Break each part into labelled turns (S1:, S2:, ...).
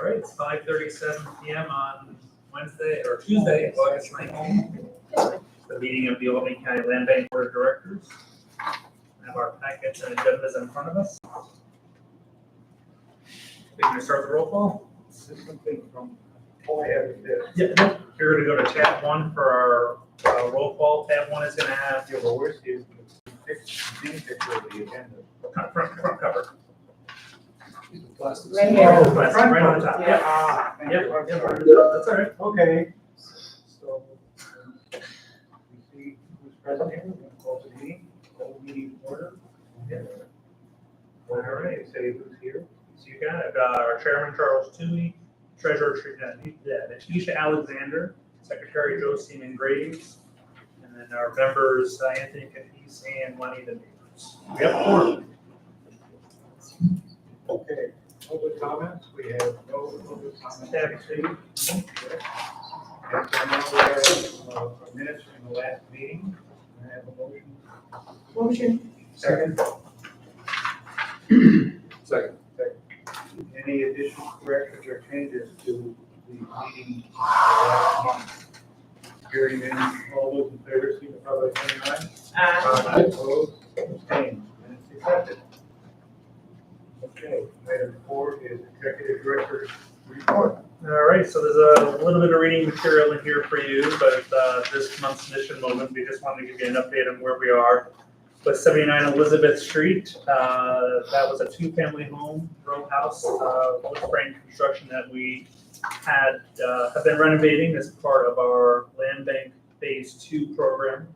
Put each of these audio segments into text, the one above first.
S1: All right, it's 5:37 p.m. on Wednesday or Tuesday, August 19th. The meeting of the Albany County Land Bank Board of Directors. We have our packets and agendas in front of us. We can start the roll call.
S2: Something from all I have is this.
S1: Yeah, you're going to go to tab 1 for our roll call. Tab 1 is going to have
S2: Yeah, well, where's the main picture of the agenda?
S1: front cover.
S3: Right here.
S1: Oh, that's right on the top. Yep.
S2: Thank
S1: Yep.
S2: you. I'm
S1: Yep.
S2: sorry.
S1: That's all right.
S2: Okay. So, we see who's present here, we're gonna close the meeting, call the meeting to order.
S1: All right.
S2: Say who's here.
S1: So you got our Chairman Charles Toomey, Treasurer Natisha Alexander, Secretary Joe Seaman Graves, and then our members Anthony Cafis and Juanita Neighbors. We have 4.
S2: Okay, public comments, we have no public comments.
S1: Tab 2.
S2: And so now we have our minutes from the last meeting. I have a motion.
S3: Motion.
S2: Second.
S4: Second.
S2: Any additional corrections or changes to the meeting last month? Hearing none, all those in favor, signify by saying aye. Opposed, abstained, minutes accepted. Okay, item 4 is executive director's report.
S1: All right, so there's a little bit of reading material in here for you, but this month's mission moment, we just wanted to give you an update on where we are. With 79 Elizabeth Street, that was a 2-family home, row house, wood frame construction that we have been renovating as part of our Land Bank Phase 2 program.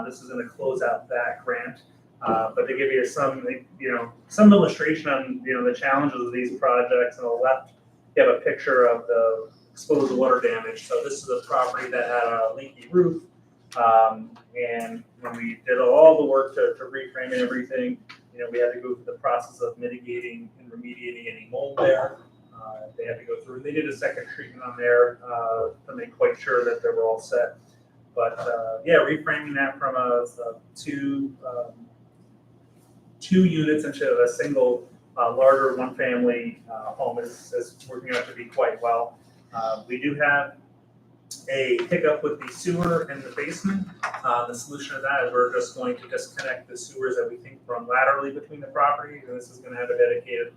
S1: This is going to close out that grant. But to give you some illustration on, the challenges of these projects, on the left, you have a picture of the exposed water damage. So this is a property that had a leaky roof. And when we did all the work to reframe and everything, we had to go through the process of mitigating and remediating any mold there. They had to go through, they did a second treatment on there to make quite sure that they were all set. But reframing that from a two units into a single larger 1-family home is working out to be quite well. We do have a hiccup with the sewer in the basement. The solution to that is we're just going to disconnect the sewers that we think run laterally between the properties, and this is going to have a dedicated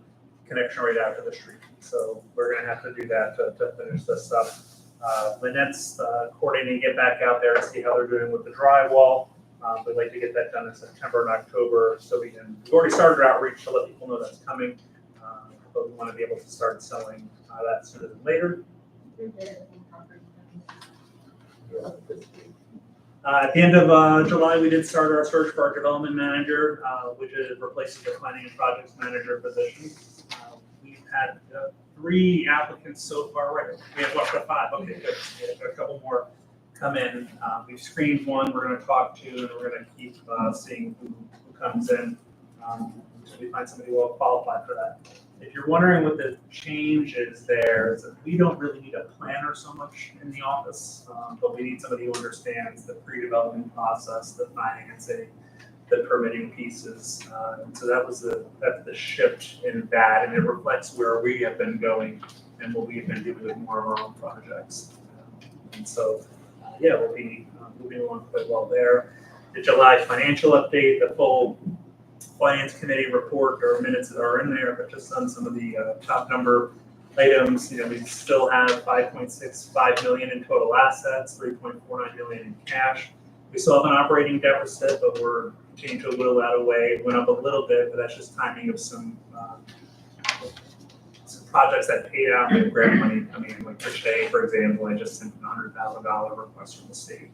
S1: connection right out to the street. So we're going to have to do that to finish this up. Lynette's coordinating to get back out there and see how they're doing with the drywall. We'd like to get that done in September and October, so we've already started outreach to let people know that's coming, but we want to be able to start selling that sooner than later. At the end of July, we did start our search for our development manager, which replaces the planning and projects manager position. We've had 3 applicants so far, right? We have up to 5. Okay, good. We have a couple more come in. We've screened 1 we're going to talk to, and we're going to keep seeing who comes in until we find somebody well qualified for that. If you're wondering what the change is there, is that we don't really need a planner so much in the office, but we need somebody who understands the pre-development process, the financing, the permitting pieces. And so that's the shift in that, and it reflects where we have been going and what we've been doing with more of our own projects. And so, we'll be moving along quite well there. The July financial update, the full Finance Committee report or minutes that are in there, but just on some of the top number items, we still have $5.65 million in total assets, $3.49 million in cash. We still have an operating deficit, but we're continuing to whittle that away. It went up a little bit, but that's just timing of some projects that paid out with grant money coming in. Like today, for example, I just sent a $100,000 request from the state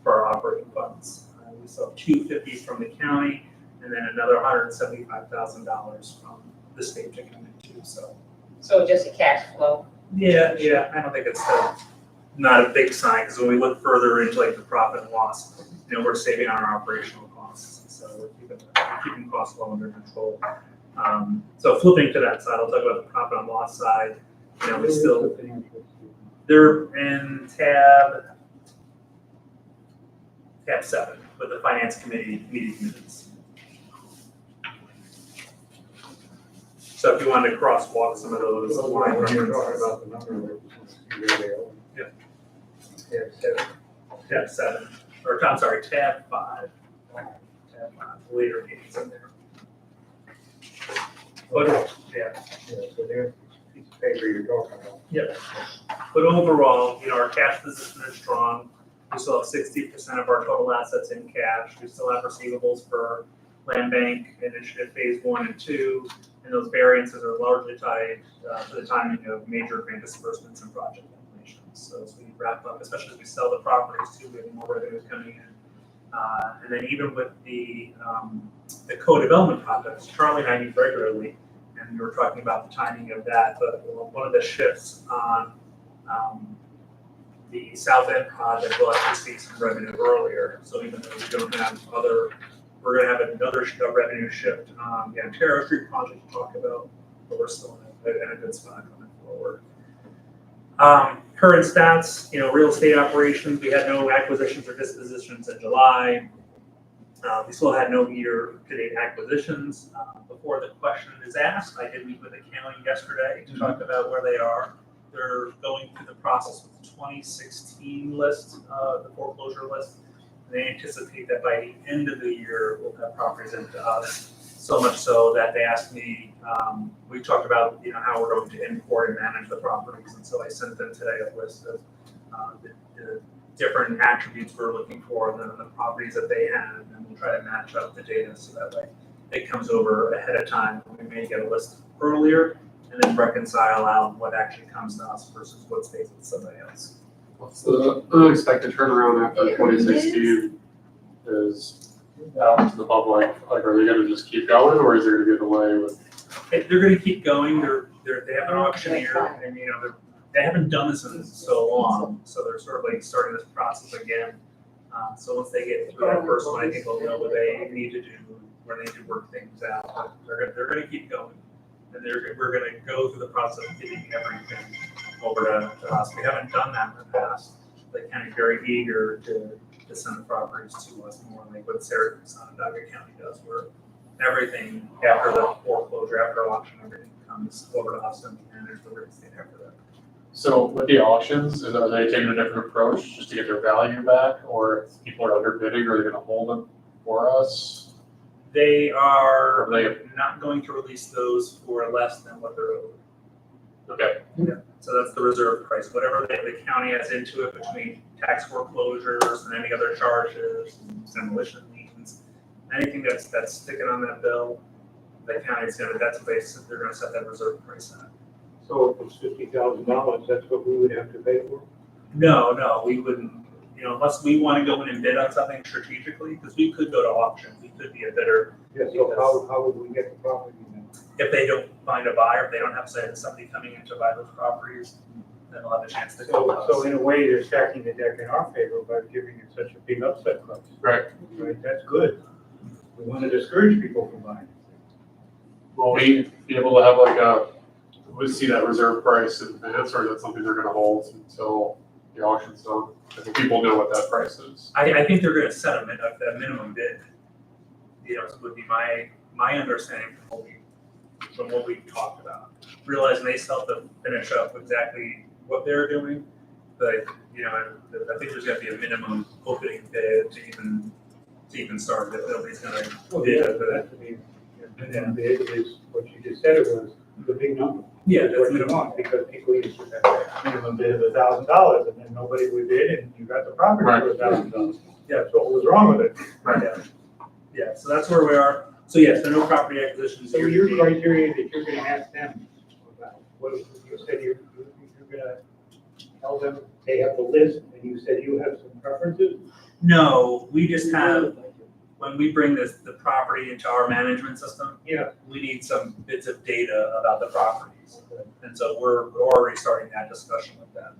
S1: for our operating funds. We still have $250 from the county, and then another $175,000 from the state to come in too.
S3: So just a cash flow.
S1: Yeah, I don't think it's not a big sign, because when we look further into like the profit and loss, we're saving on our operational costs, so we're keeping costs well under control. So flipping to that side, I'll talk about the profit and loss side. We still, they're in tab 7 with the Finance Committee meeting minutes. So if you wanted to crosswalk some of those
S2: So
S1: line
S2: when you're talking
S1: references.
S2: about the number, we're just gonna see where they are.
S1: Yeah, tab 7, or I'm sorry, tab 5. Tab 5, later meetings in there. But, yeah,
S2: Yeah, so there's a piece of paper you're talking about.
S1: yeah. But overall, our cash position is strong. We still have 60% of our total assets in cash. We still have receivables for land bank initiative phase 1 and 2, and those variances are largely tied to the timing of major grant disbursements and project completions. So as we wrap up, especially as we sell the properties too, we have more revenues coming in. And then even with the co-development projects, Charlie and I meet regularly, and we were talking about the timing of that, but one of the shifts on the South End project will actually see some revenue earlier. So even though we don't have we're gonna have another revenue shift on the Ontario Street project to talk about, but we're still in a good spot coming forward. Current stats, real estate operations, we had no acquisitions or dispositions in July. We still had no year-to-date acquisitions. Before the question is asked, I did meet with the county yesterday to talk about where they are. They're going through the process with the 2016 list, the foreclosure list. They anticipate that by the end of the year, we'll have properties into us. So much so that they asked me, we talked about, how we're going to import and manage the properties. And so I sent them today a list of the different attributes we're looking for in the properties that they have. And we'll try to match up the data so that way it comes over ahead of time. We may get a list earlier and then reconcile out what actually comes to us versus what stays with somebody else.
S4: What's the unexpected turnaround after 2016 is out to the public? Like, are they gonna just keep going, or is there gonna be a delay with?
S1: They're going to keep going. They have an auctioneer, and they haven't done this in so long, so they're sort of like starting this process again. So once they get through that first one, I think they'll know what they need to do, where they need to work things out. But they're going to keep going, and we're going to go through the process of getting everything over to us. We haven't done that in the past. The county's very eager to send the properties to us more like what Syracuse and Onondaga County does, where everything after the foreclosure, after auction, everything comes over to us and we manage the real estate after that.
S4: So with the auctions, are they taking a different approach just to get their value back, or if people are underbidding, are they gonna hold them for us?
S1: They are
S4: Are they-
S1: not going to release those for less than what they're owed.
S4: Okay,
S1: So that's the reserve price, whatever the county has into it between tax foreclosures and any other charges, demolition liens, anything that's sticking on that bill, the county's that's they're gonna set that reserve price at.
S2: So if it's $50,000, that's what we would have to pay for?
S1: No, we wouldn't, unless we want to go in and bid on something strategically, because we could go to auction, we could be a bidder.
S2: Yeah, so how would we get the property then?
S1: If they don't find a buyer, if they don't have, say, somebody coming in to buy those properties, then they'll have a chance to go to
S2: So
S1: us.
S2: in a way, they're stacking the deck in our favor by giving it such a big upset price.
S4: right.
S2: Right, that's good. We want to discourage people from buying.
S4: Will we be able to have like we see that reserve price in advance, or is that something they're gonna hold until the auction's done? I think people know what that price is.
S1: I think they're gonna set a minimum bid. Would be my understanding from what we talked about. Realizing they still have to finish up exactly what they're doing, but, I think there's gonna be a minimum opening bid to even start, that nobody's gonna bid over that.
S2: And bid is, what you just said, it was the big number.
S1: Yeah,
S2: That's
S1: that's
S2: what you
S1: minimum.
S2: want, because people used to have a minimum bid of $1,000, and then nobody would bid, and you got the property for $1,000.
S1: Yeah.
S2: That's what was wrong with it.
S1: Yeah, so that's where we are. So yes, there are no property acquisitions.
S2: So
S1: year to
S2: your
S1: date.
S2: criteria that you're gonna ask them about, what you said you're gonna tell them they have the list, and you said you have some preferences?
S1: No, we just have, when we bring the property into our management system,
S2: Yeah.
S1: we need some bits of data about the properties. And so we're already starting that discussion with them.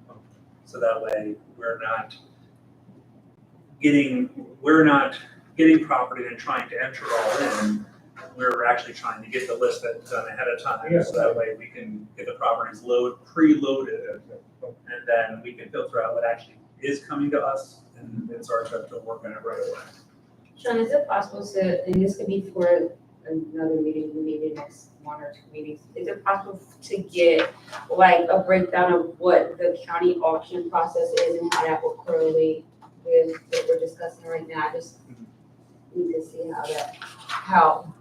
S1: So that way, we're not getting property and trying to enter it all in. We're actually trying to get the list done ahead of time.
S2: Yeah.
S1: So that way we can get the properties preloaded, and then we can filter out what actually is coming to us and start to work on it right away.
S5: Sean, is it possible to, and this could be for another meeting, maybe next 1 or 2 meetings. Is it possible to get like a breakdown of what the county auction process is and how that will correlate with what we're discussing right now? I just need to see how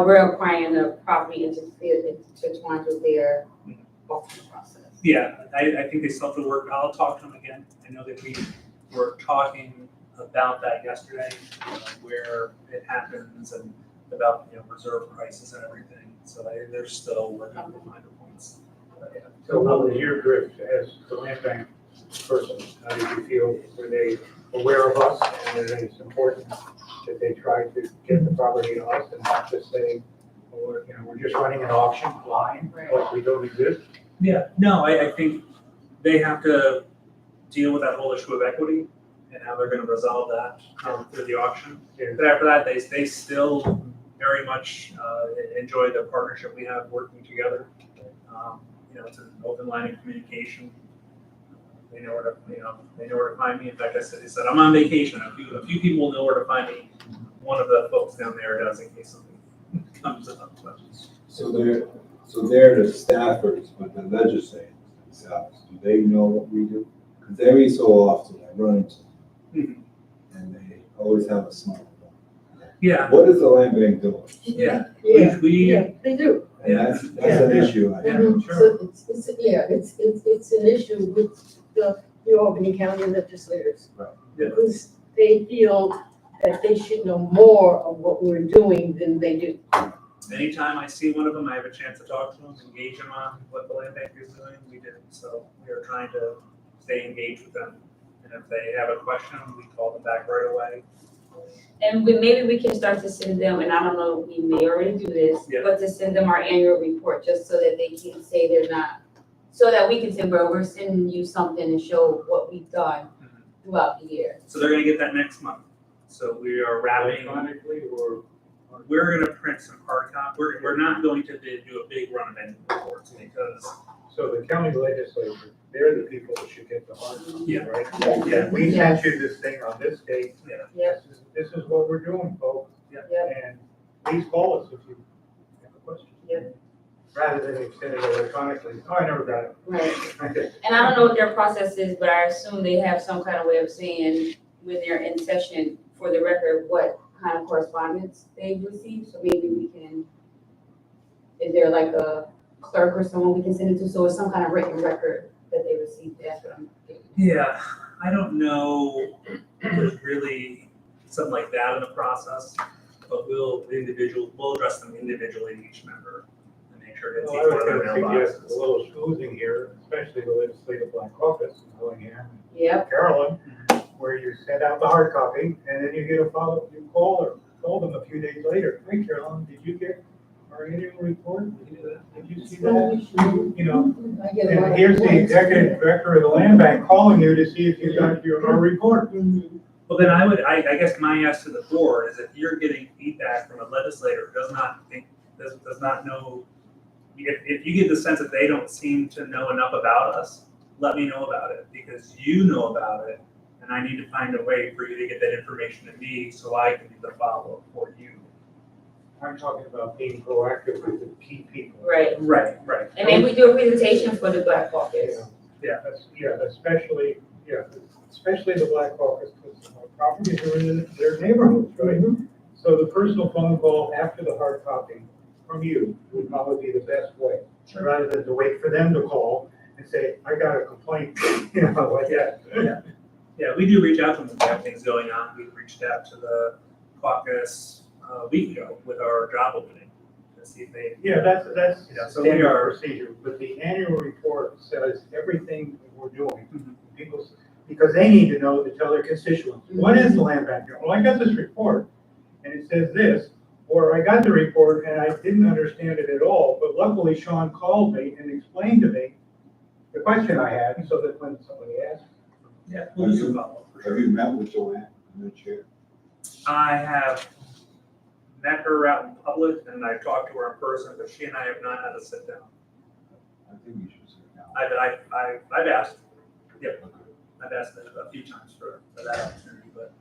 S5: we're acquiring the property intertwined with their auction process.
S1: Yeah, I think they still have to work, I'll talk to them again. I know that we were talking about that yesterday, where it happens and about, reserve prices and everything. So they're still working on the minor points. Yeah.
S2: So what was your drift as the land bank person? How did you feel? Were they aware of us and that it's important that they try to get the property to us and not just say, well, we're just running an auction blind, like we don't exist?
S1: Yeah, no, I think they have to deal with that whole issue of equity and how they're gonna resolve that through the auction. But after that, they still very much enjoy the partnership we have working together. It's an open line of communication. They know where to, they know where to find me. In fact, they said I'm on vacation. A few people know where to find me. One of the folks down there does in case something comes up.
S6: So they're the staffers, but the legislators themselves, do they know what we do? Because every so often I run into them, and they always have a smartphone.
S1: Yeah,
S6: What is the land bank doing?
S1: yeah.
S7: Yeah,
S1: We
S7: yeah, they do.
S6: And that's an issue. I think.
S7: Mhm.
S2: sure.
S7: So it's an issue with the Albany County legislators.
S6: Right.
S1: Yeah.
S7: Because they feel that they should know more of what we're doing than they do.
S1: Anytime I see one of them, I have a chance to talk to them, engage them on what the land bank is doing. We do. So we are trying to stay engaged with them. And if they have a question, we call them back right away.
S5: And maybe we can start to send them, and I don't know, we may already do this,
S1: Yeah.
S5: but to send them our annual report, just so that they can say they're not, so that we can say, well, we're sending you something and show what we've done throughout the year.
S1: So they're gonna get that next month. So we are wrapping.
S2: Electronically or?
S1: We're gonna print some hard copy. We're not going to do a big run of annual reports because,
S2: So the county legislature, they're the people that should get the hard copy,
S1: Yeah.
S2: right?
S1: Yeah.
S2: We sent you this thing on this date.
S1: Yeah.
S5: Yep.
S2: This is what we're doing, folks.
S1: Yep.
S2: And please call us if you have a question.
S5: Yep.
S2: Rather than send it electronically. Oh, I never got it.
S5: Right.
S2: Okay.
S5: And I don't know what their process is, but I assume they have some kind of way of saying when they're in session, for the record, what kind of correspondence they've received. So maybe we can, is there like a clerk or someone we can send it to? So it's some kind of written record that they received. That's what I'm getting.
S1: yeah, I don't know if there's really something like that in the process, but we'll address them individually, each member, and make sure it's each
S2: Well, I
S1: one
S2: was
S1: of their
S2: gonna suggest a
S1: mailboxes.
S2: little schmoozing here, especially the legislative black caucus in Bellingham,
S5: Yep.
S2: Carolyn, where you send out the hard copy and then you get a follow, you call them a few days later. Hey, Carolyn, did you get our annual report? Did you see that? You know,
S7: I get a lot
S2: and
S7: of
S2: here's the
S7: complaints.
S2: executive director of the land bank calling you to see if you got our report.
S7: Mhm.
S1: Well, then I guess my ask to the board is if you're getting feedback from a legislator who does not know, if you get the sense that they don't seem to know enough about us, let me know about it, because you know about it, and I need to find a way for you to get that information to me so I can do the follow-up for you.
S2: I'm talking about being proactive with the key people.
S5: Right.
S1: Right.
S5: And maybe we do a presentation for the Black Caucus.
S2: Especially the Black Caucus, because properties are in their neighborhoods, right? So the personal phone call after the hard copy from you would probably be the best way, rather than to wait for them to call and say, I got a complaint, like that.
S1: Yeah, we do reach out to them if we have things going on. We've reached out to the caucus a week ago with our job opening to see if they.
S2: Yeah, that's
S1: Yeah, so we
S2: standard
S1: are-
S2: procedure, but the annual report says everything that we're doing.
S1: Mhm.
S2: People, because they need to know to tell their constituents, what is the land bank? Well, I got this report, and it says this, or I got the report and I didn't understand it at all, but luckily Sean called me and explained to me the question I had, so that when somebody asks.
S1: Yeah, we'll do some follow-up for sure.
S6: Have you met with Joanne, the chair?
S1: I have met her out in public and I've talked to her in person, but she and I have not had a sit down.
S6: I think you should sit down.
S1: I've asked, I've asked a few times for that opportunity, but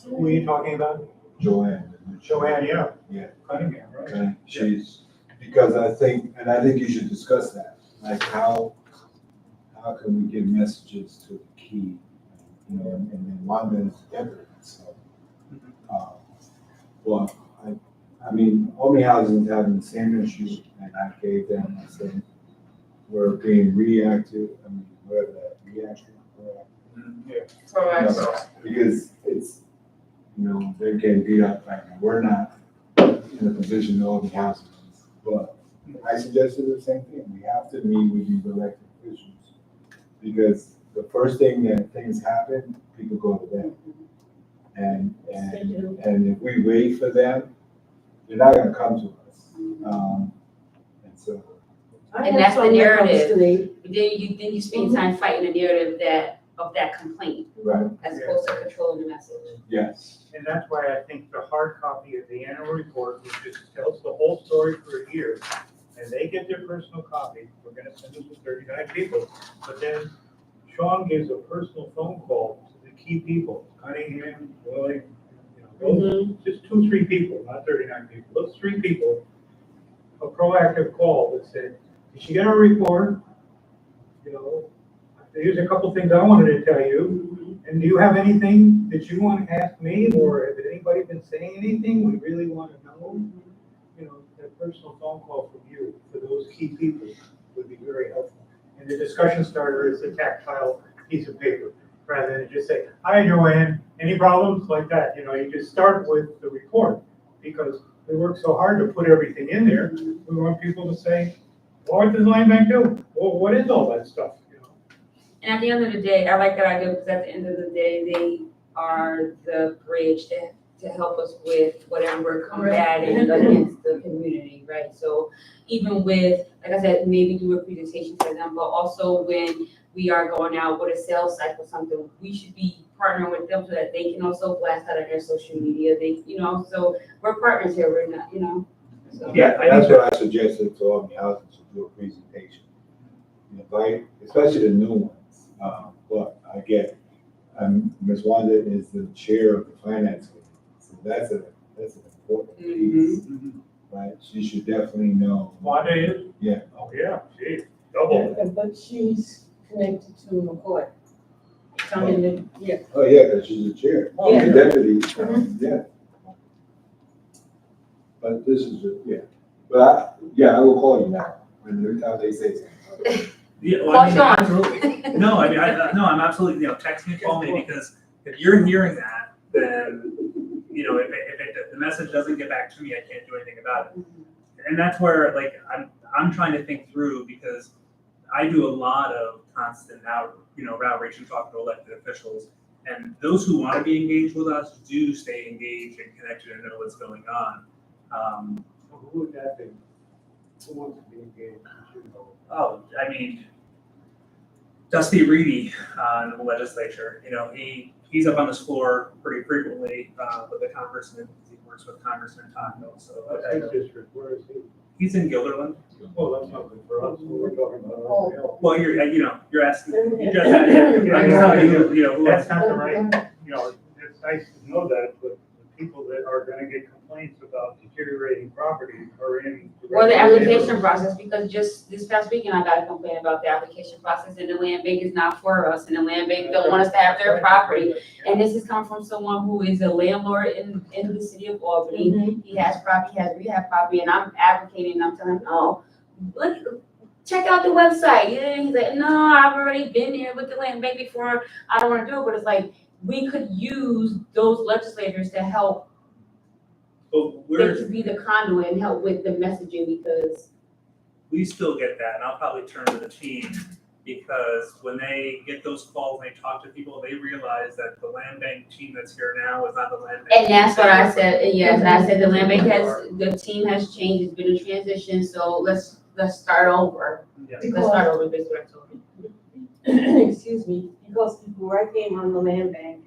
S2: Who are you talking about?
S6: Joanne.
S2: Joanne, yeah.
S6: Yeah.
S2: Cunningham, right?
S6: Okay, she's, because I think you should discuss that, like how can we give messages to the key, you know, and then London is together, so. Well, I mean, Omni Housing is having the same issue, and I gave them, I said, we're being reactive, I mean, whatever that, reactive,
S3: Proactive.
S6: because it's, you know, they're getting beat up right now. We're not in a position to own the houses. But I suggested the same thing. We have to meet with these elected officials. Because the first thing that things happen, people go to them. And if we wait for them, they're not gonna come to us. And so,
S5: And that's the narrative. Then you spend time fighting the narrative of that complaint,
S6: right,
S5: as opposed to controlling the message.
S6: yes.
S2: And that's why I think the hard copy of the annual report, which just tells the whole story for a year, and they get their personal copy, we're gonna send it to 39 people, but then Sean gives a personal phone call to the key people, Cunningham, Willie, you know, those, just 2-3 people, not 39 people, those 3 people, a proactive call that said, did she get our report? You know, here's a couple things I wanted to tell you. And do you have anything that you want to ask me, or has anybody been saying anything? We really want to know. You know, that personal phone call from you for those key people would be very helpful. And the discussion starter is a tactile piece of paper, rather than just say, hi, Joanne, any problems like that? You know, you just start with the report, because we work so hard to put everything in there. We want people to say, well, what does Land Bank do? Well, what is all that stuff?
S5: And at the end of the day, I like that idea because at the end of the day, they are the bridge to help us with whatever we're combating against the community, right? So even with, like I said, maybe do a presentation for them, but also when we are going out with a sales cycle or something, we should be partnering with them so that they can also blast out on their social media. They, you know, so we're partners here, we're not, you know. So.
S1: Yeah, I
S6: That's
S1: think
S6: what I suggested to all the houses to do a presentation. Invite, especially the new ones. But I get, Ms. Wanda is the chair of the finance committee, so that's an important piece, right? She should definitely know.
S2: Wanda is?
S6: Yeah.
S2: Oh, yeah, she, double.
S7: But she's connected to McCoy. I'm in the, yeah.
S6: Oh, yeah, because she's the chair.
S7: Yeah.
S6: The deputy, yeah. But this is, but I will call you now, when every time they say something.
S1: Yeah, well, I mean,
S5: Call Sean.
S1: absolutely. No, I mean, I'm absolutely, you know, text me, call me, because if you're hearing that, then, you know, if the message doesn't get back to me, I can't do anything about it. And that's where, like, I'm trying to think through, because I do a lot of constant outreach and talking to elected officials, and those who want to be engaged with us do stay engaged and connected and know what's going on.
S2: Who would that be? Who wants to be engaged?
S1: Oh, I mean, Dusty Reedy in the legislature, you know, he's up on this floor pretty frequently with the congressman. He works with Congressman Taco, so
S2: That's his district, where is he?
S1: he's in Gilderland.
S2: Well, that's not good for us, we're talking about.
S1: Well, you're asking, you just had, I'm telling you, you know,
S2: That's not the right, you know, it's nice to know that, but the people that are gonna get complaints about deteriorating property are in.
S5: Or the application process, because just this past weekend, I got a complaint about the application process, and the land bank is not for us, and the land bank don't want us to have their property. And this has come from someone who is a landlord in the city of Albany. He has property, he has rehab property, and I'm advocating, and I'm telling him, no, look, check out the website. Yeah, he's like, no, I've already been there with the land bank before, I don't wanna do it, but it's like, we could use those legislators to help.
S1: but
S5: They could be the conduit and help with the messaging, because
S1: we still get that, and I'll probably turn to the team, because when they get those calls and they talk to people, they realize that the land bank team that's here now is not the land bank.
S5: and that's what I said, yes, and I said the land bank the team has changed, it's been a transition, so let's start over.
S1: Yeah.
S5: Let's start over, basically what I told him.
S7: Excuse me, because before I came on the land bank,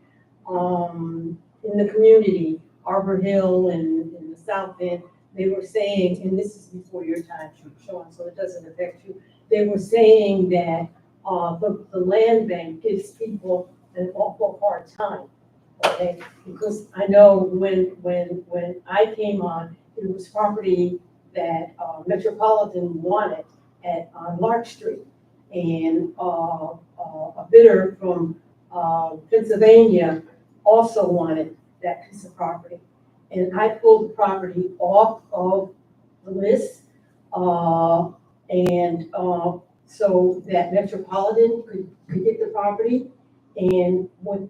S7: in the community, Arbor Hill and in the South End, they were saying, and this is before your time, Sean, so it doesn't affect you. They were saying that the land bank gives people an awful hard time okay? Because I know when I came on, it was property that Metropolitan wanted on Lark Street. And a bidder from Pennsylvania also wanted that piece of property. And I pulled the property off of the list, so that Metropolitan could get the property. And what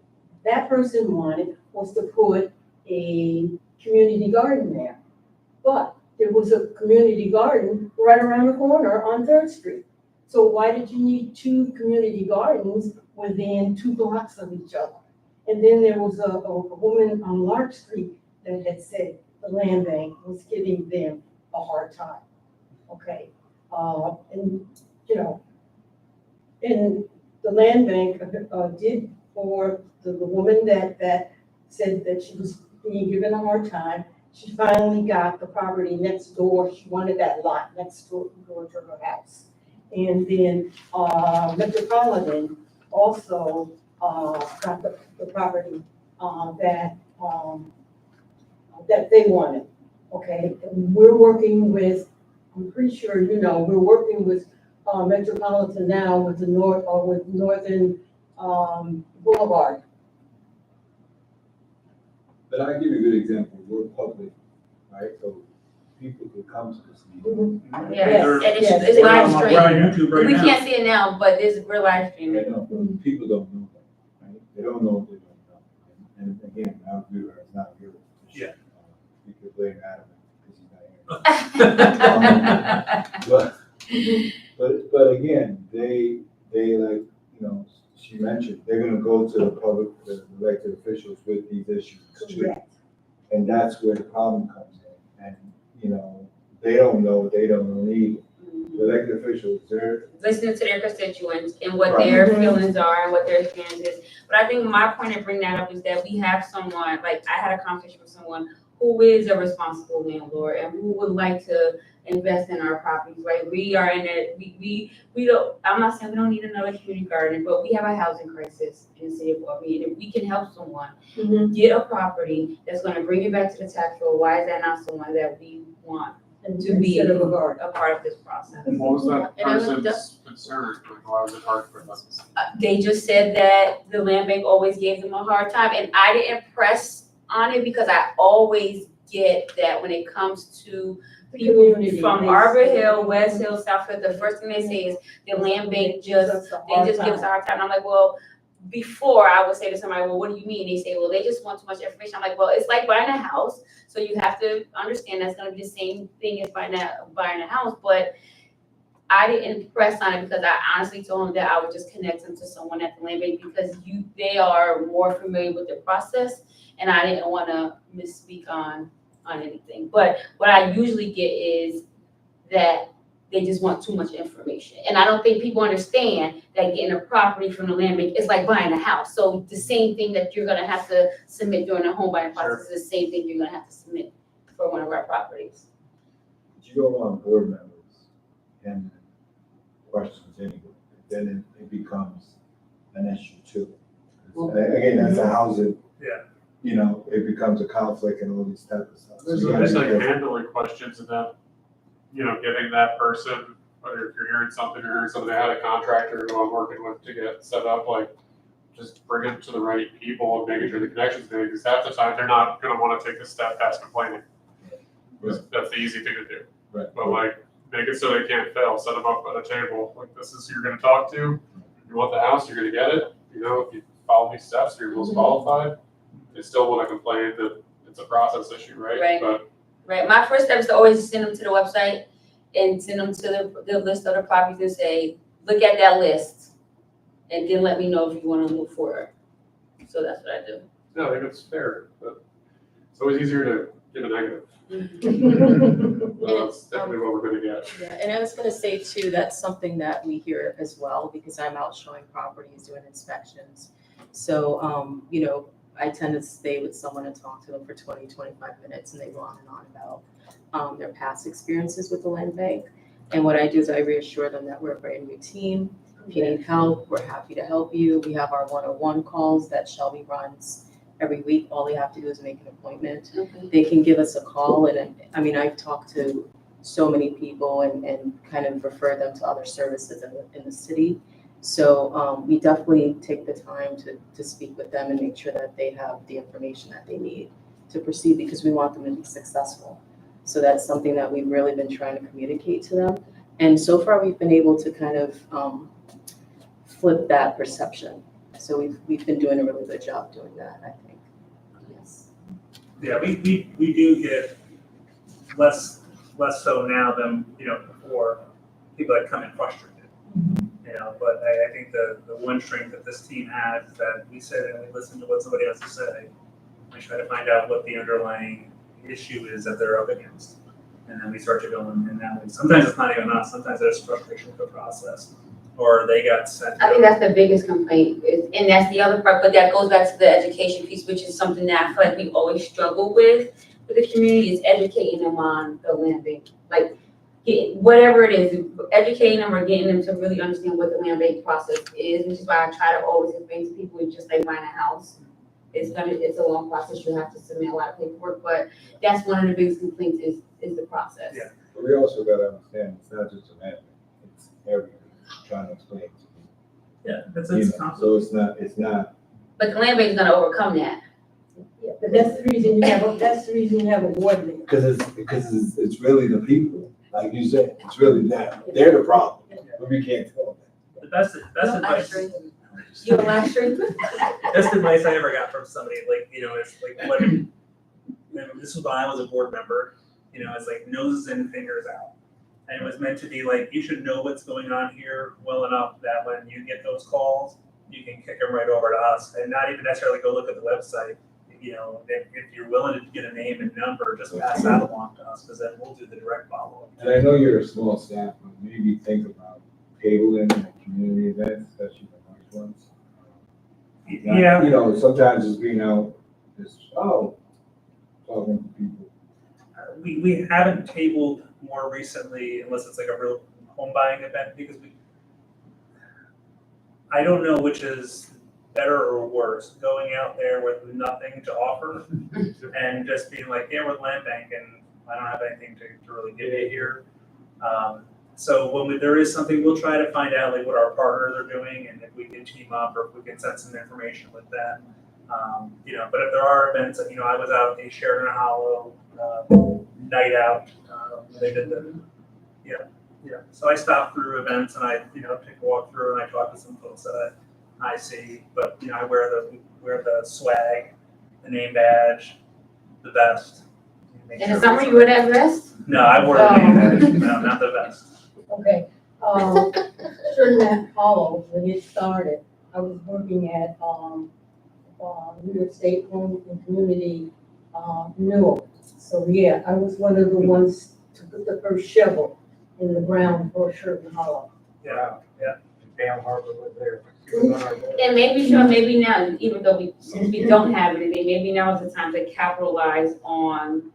S7: that person wanted was to put a community garden there. But there was a community garden right around the corner on Third Street. So why did you need two community gardens within 2 blocks of each other? And then there was a woman on Lark Street that had said the land bank was giving them a hard time, okay? And, you know, and the land bank did for the woman that said that she was being given a hard time. She finally got the property next door. She wanted that lot next door to her house. And then Metropolitan also got the property that they wanted, okay? And we're working with, I'm pretty sure you know, we're working with Metropolitan now with with Northern Boulevard.
S6: But I'll give you a good example, we're public, right, so people could come to this meeting.
S5: Yes, and
S7: Yes.
S5: it's live
S1: We're on
S5: stream.
S1: YouTube right
S5: We
S1: now.
S5: can't see it now, but we're live
S6: I
S5: streaming.
S6: know, but people don't know that, right? They don't know what they don't know. And again, our viewer is not here.
S1: Yeah.
S6: You could blame Adam because he's not here. But again, they like, you know, she mentioned, they're gonna go to the public, the elected officials with these issues too.
S7: Correct.
S6: And that's where the problem comes in. And, you know, they don't know, they don't know either. The elected officials, they're,
S5: Listening to their constituents and what their feelings are and what their experience is. But I think my point of bringing that up is that we have someone, like I had a conversation with someone who is a responsible landlord and who would like to invest in our properties, right? We are in it, we don't, I'm not saying we don't need another community garden, but we have a housing crisis in the city of Albany. And if we can help someone get a property that's gonna bring it back to the tax roll, why is that not someone that we want
S7: And
S5: to be
S7: instead of a garden.
S5: a part of this process?
S4: What was that
S3: And I would
S4: person's concern? Like, why was it hard for them?
S5: They just said that the land bank always gave them a hard time, and I didn't press on it because I always get that when it comes to people
S7: Community,
S5: from
S7: they
S5: Arbor
S7: say-
S5: Hill, West Hill, South Hill, the first thing they say is the land bank just,
S7: That's a
S5: they
S7: hard
S5: just give us a
S7: time.
S5: hard time. And I'm like, well, before I would say to somebody, well, what do you mean? They say, well, they just want too much information. I'm like, well, it's like buying a house. So you have to understand that's gonna be the same thing as buying a house, but I didn't press on it because I honestly told them that I would just connect them to someone at the land bank because they are more familiar with the process, and I didn't want to misspeak on anything. But what I usually get is that they just want too much information, and I don't think people understand that getting a property from the land bank is like buying a house. So the same thing that you're gonna have to submit during the home buying process is the same thing you're gonna have to submit for one of our properties.
S6: you don't want board members and questions anyway, then it becomes an issue too. Again, that's a housing.
S1: Yeah.
S6: You know, it becomes a conflict and all these type of stuff. So
S4: There's
S6: you gotta
S4: just
S6: be
S4: like
S6: careful.
S4: handling questions and then, you know, giving that person, whether if you're hearing something they had a contractor who I'm working with to get set up, like, just bring it to the right people and making sure the connection's made, because half the time they're not gonna wanna take the step past complaining. Because that's the easy thing to do.
S6: Right.
S4: But like, make it so they can't fail, set them up at a table, like, this is who you're gonna talk to, you want the house, you're gonna get it, you know, if you follow these steps, you're most qualified. They still wanna complain that it's a process issue, right?
S5: Right.
S4: But
S5: Right, my first step is to always send them to the website and send them to the list of the properties and say, look at that list. And then let me know if you wanna move forward. So that's what I do.
S4: no, I think it's fair, but it's always easier to give a negative. Well, that's definitely what we're gonna get.
S8: Yeah, and I was gonna say too, that's something that we hear as well, because I'm out showing properties, doing inspections. So, you know, I tend to stay with someone and talk to them for 20, 25 minutes, and they go on and on about their past experiences with the land bank. And what I do is I reassure them that we're a brand new team. If you need help, we're happy to help you. We have our one-on-one calls that Shelby runs every week. All they have to do is make an appointment.
S5: Okay.
S8: They can give us a call, and I mean, I've talked to so many people and kind of refer them to other services in the city. So we definitely take the time to speak with them and make sure that they have the information that they need to proceed, because we want them to be successful. So that's something that we've really been trying to communicate to them. And so far, we've been able to kind of flip that perception. So we've been doing a really good job doing that, I think. Yes.
S1: Yeah, we do get less so now than, before, people that come in frustrated. But I think the one strength that this team has is that we sit and we listen to what somebody has to say. We try to find out what the underlying issue is that they're up against. And then we start to go in that way. Sometimes it's not even us, sometimes there's frustration with the process. Or they got sent.
S5: I think that's the biggest complaint, and that's the other part, but that goes back to the education piece, which is something that I feel like we always struggle with the community, is educating them on the land bank. Like, whatever it is, educating them or getting them to really understand what the land bank process is, which is why I try to always explain to people, it's just like buying a house. It's a long process, you have to submit a lot of paperwork, but that's one of the biggest complaints is the process.
S1: Yeah.
S6: But we also gotta understand, it's not just a man, it's everything, trying to explain to
S1: Yeah, it's
S6: you.
S1: complicated.
S6: So it's not,
S5: But the land bank is gonna overcome that.
S7: Yeah, but that's the reason you have a board member.
S6: because it's really the people, like you said, it's really them, they're the problem, but we can't tell them.
S1: The best advice.
S5: You have a live stream?
S1: Best advice I ever got from somebody, is like when this was when I was a board member, it's like noses in, fingers out. And it was meant to be like, you should know what's going on here well enough that when you get those calls, you can kick them right over to us and not even necessarily go look at the website. If you're willing to get a name and number, just pass that along to us, because then we'll do the direct follow-up.
S6: And I know you're a small staff, but maybe think about cabling and community events, especially the large ones.
S1: Yeah.
S6: Sometimes just being out, talking to people.
S1: We haven't tabled more recently, unless it's like a real home buying event, because I don't know which is better or worse, going out there with nothing to offer and just being like, yeah, we're the land bank and I don't have anything to really give you here. So when there is something, we'll try to find out like what our partners are doing and if we can team up or if we can send some information with them. But if there are events, I was out at Sheridan Hollow night out. They did so I stop through events and I take a walk through and I talk to some folks that I see. But I wear the swag, the name badge, the vest.
S5: In the summer, you wear that vest?
S1: No, I wore the name badge. No, not the vest.
S7: Okay, Sheridan Hollow, when it started, I was working at, New York State Home and Community, renewal. So yeah, I was one of the ones to put the first shovel in the ground for Sheridan Hollow.
S1: Yeah.
S2: Bam Harbor was there.
S5: And maybe now, even though since we don't have anything, maybe now is the time to capitalize on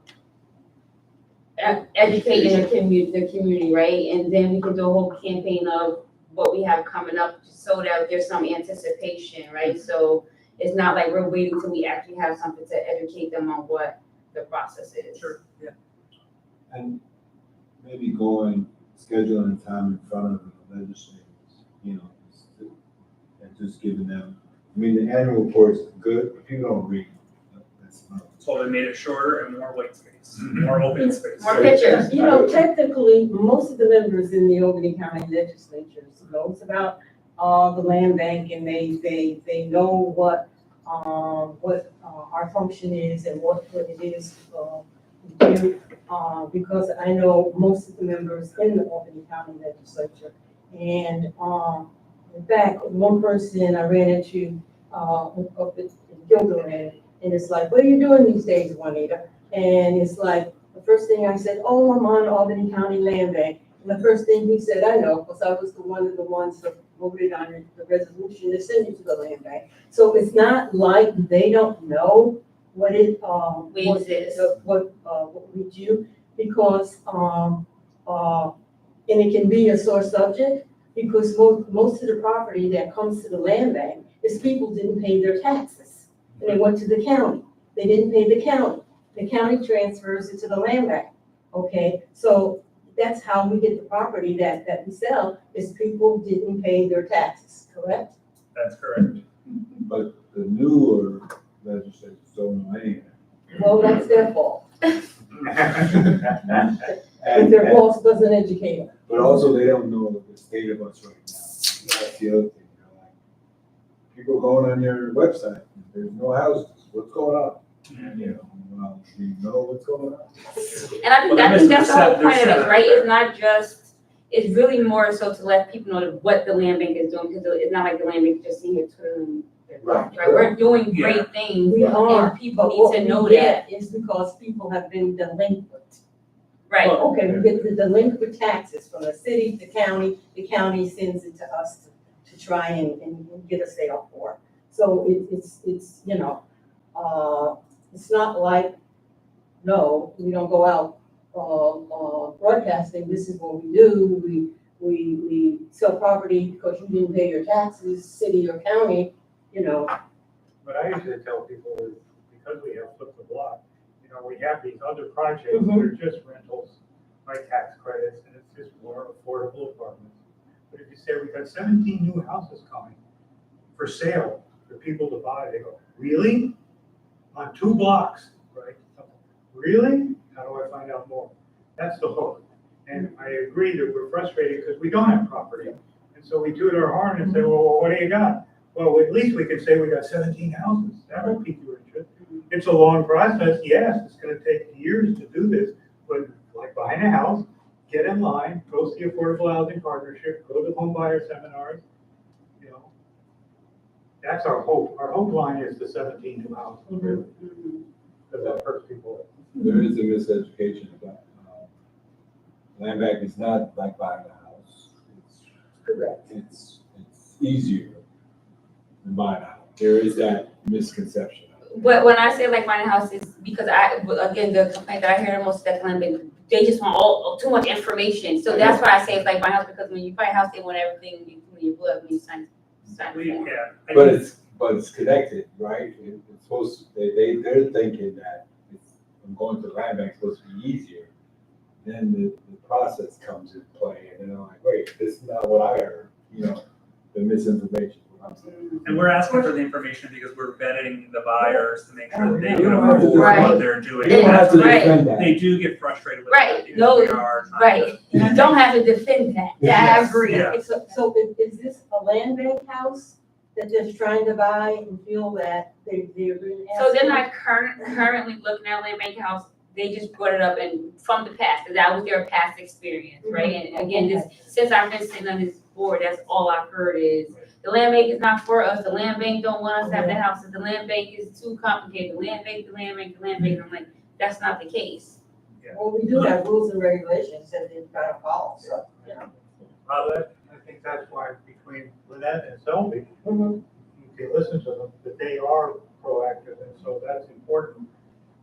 S5: educating the community, right? And then we can do a whole campaign of what we have coming up so that there's some anticipation, right? So it's not like we're waiting till we actually have something to educate them on what the process is.
S1: Sure. Yeah.
S6: And maybe scheduling time in front of the legislators, and just giving them, the annual report is good, but people don't read. That's not.
S1: So they made it shorter and more white space, more open space.
S5: More pictures.
S7: Technically, most of the members in the Albany County Legislature knows about the land bank, and they know what our function is and what it is we do. Because I know most of the members in the Albany County Legislature, and in fact, one person I ran into up in Gilderland, and it's like, what are you doing these days, Juanita? And it's like, the first thing I said, oh, I'm on Albany County Land Bank. And the first thing he said, I know, because I was one of the ones that voted on the resolution to send it to the land bank. So it's not like they don't know what it,
S5: We exist.
S7: what we do, because, and it can be a sore subject, because most of the property that comes to the land bank is people didn't pay their taxes. and it went to the county. They didn't pay the county. The county transfers it to the land bank, okay? So that's how we get the property that we sell, is people didn't pay their taxes, correct?
S1: That's correct.
S6: But the newer legislators don't know any of
S7: Well, that's their fault.
S6: that.
S7: If their boss doesn't educate them.
S6: But also they don't know the state of us right now. That's the other thing, people going on their website, there's no houses, what's going on? Do you know what's going on?
S5: And I
S1: Well,
S5: think that's the whole
S1: they're
S5: point of
S1: set
S5: it,
S1: up
S5: right?
S1: there.
S5: It's not just, it's really more so to let people know what the land bank is doing, because it's not like the land bank is just sitting here twiddling their thumbs, right? We're doing great things,
S7: We are,
S5: and people
S7: but what
S5: need to know
S7: we
S5: that,
S7: get is because people have been delinquent.
S5: right?
S7: Okay, we get the delinquent taxes from the city, the county sends it to us to try and get a sale for. So it's, it's not like, no, we don't go out, broadcasting, this is what we do, we sell property because you didn't pay your taxes, city or county,
S2: What I usually tell people is, because we have Flip the Block, we have these other projects that
S7: Mhm.
S2: are just rentals, like tax credits, and it's just more affordable apartments. But if you say, we got 17 new houses coming for sale, for people to buy, they go, really? On 2 blocks, right? Really? How do I find out more? That's the hook. And I agree that we're frustrated because we don't have property. And so we toot our horn and say, well, what do you got? Well, at least we can say we got 17 houses. That would pique your interest. It's a long process, yes, it's gonna take years to do this, but like buying a house, get in line, go see Affordable Housing Partnership, go to home buyer seminars, That's our hope. Our hope line is the 17 new houses, really, because that hurts people.
S6: There is a miseducation about, land bank is not like buying a house.
S7: correct.
S6: It's easier than buying a house. There is that misconception.
S5: But when I say like buying a house, it's because again, the complaint that I hear the most is that land bank, they just want too much information. So that's why I say it's like buying a house, because when you buy a house, they want everything in your blood when you sign the form.
S6: But it's connected, right? It's supposed to, they're thinking that I'm going to the land bank, it's supposed to be easier. Then the process comes into play, and then I'm like, wait, this is not what I heard, the misinformation.
S1: And we're asking for the information because we're vetting the buyers to make sure that they can
S6: Right.
S1: afford what
S5: Right.
S1: they're doing.
S6: You don't have to
S5: Right.
S6: defend that.
S1: They do get frustrated with
S5: Right.
S1: that because
S5: No,
S1: we are trying
S5: Right, you don't have to defend that, I
S1: Yes.
S5: agree.
S1: Yeah.
S7: So is this a land bank house that they're trying to buy and feel that they're being asked?
S5: So they're not currently looking at land bank house, they just brought it up and from the past, because that was their past experience, right? And again, since I've been sitting on this board, that's all I've heard is, the land bank is not for us, the land bank don't want us to have the houses, the land bank is too complicated, the land bank, the land bank, the land bank, I'm like, that's not the case.
S7: Well, we do have rules and regulations that they've got to follow, so,
S2: I think that's why between Lynette and Selby,
S7: Mhm.
S2: you can listen to them, that they are proactive, and so that's important.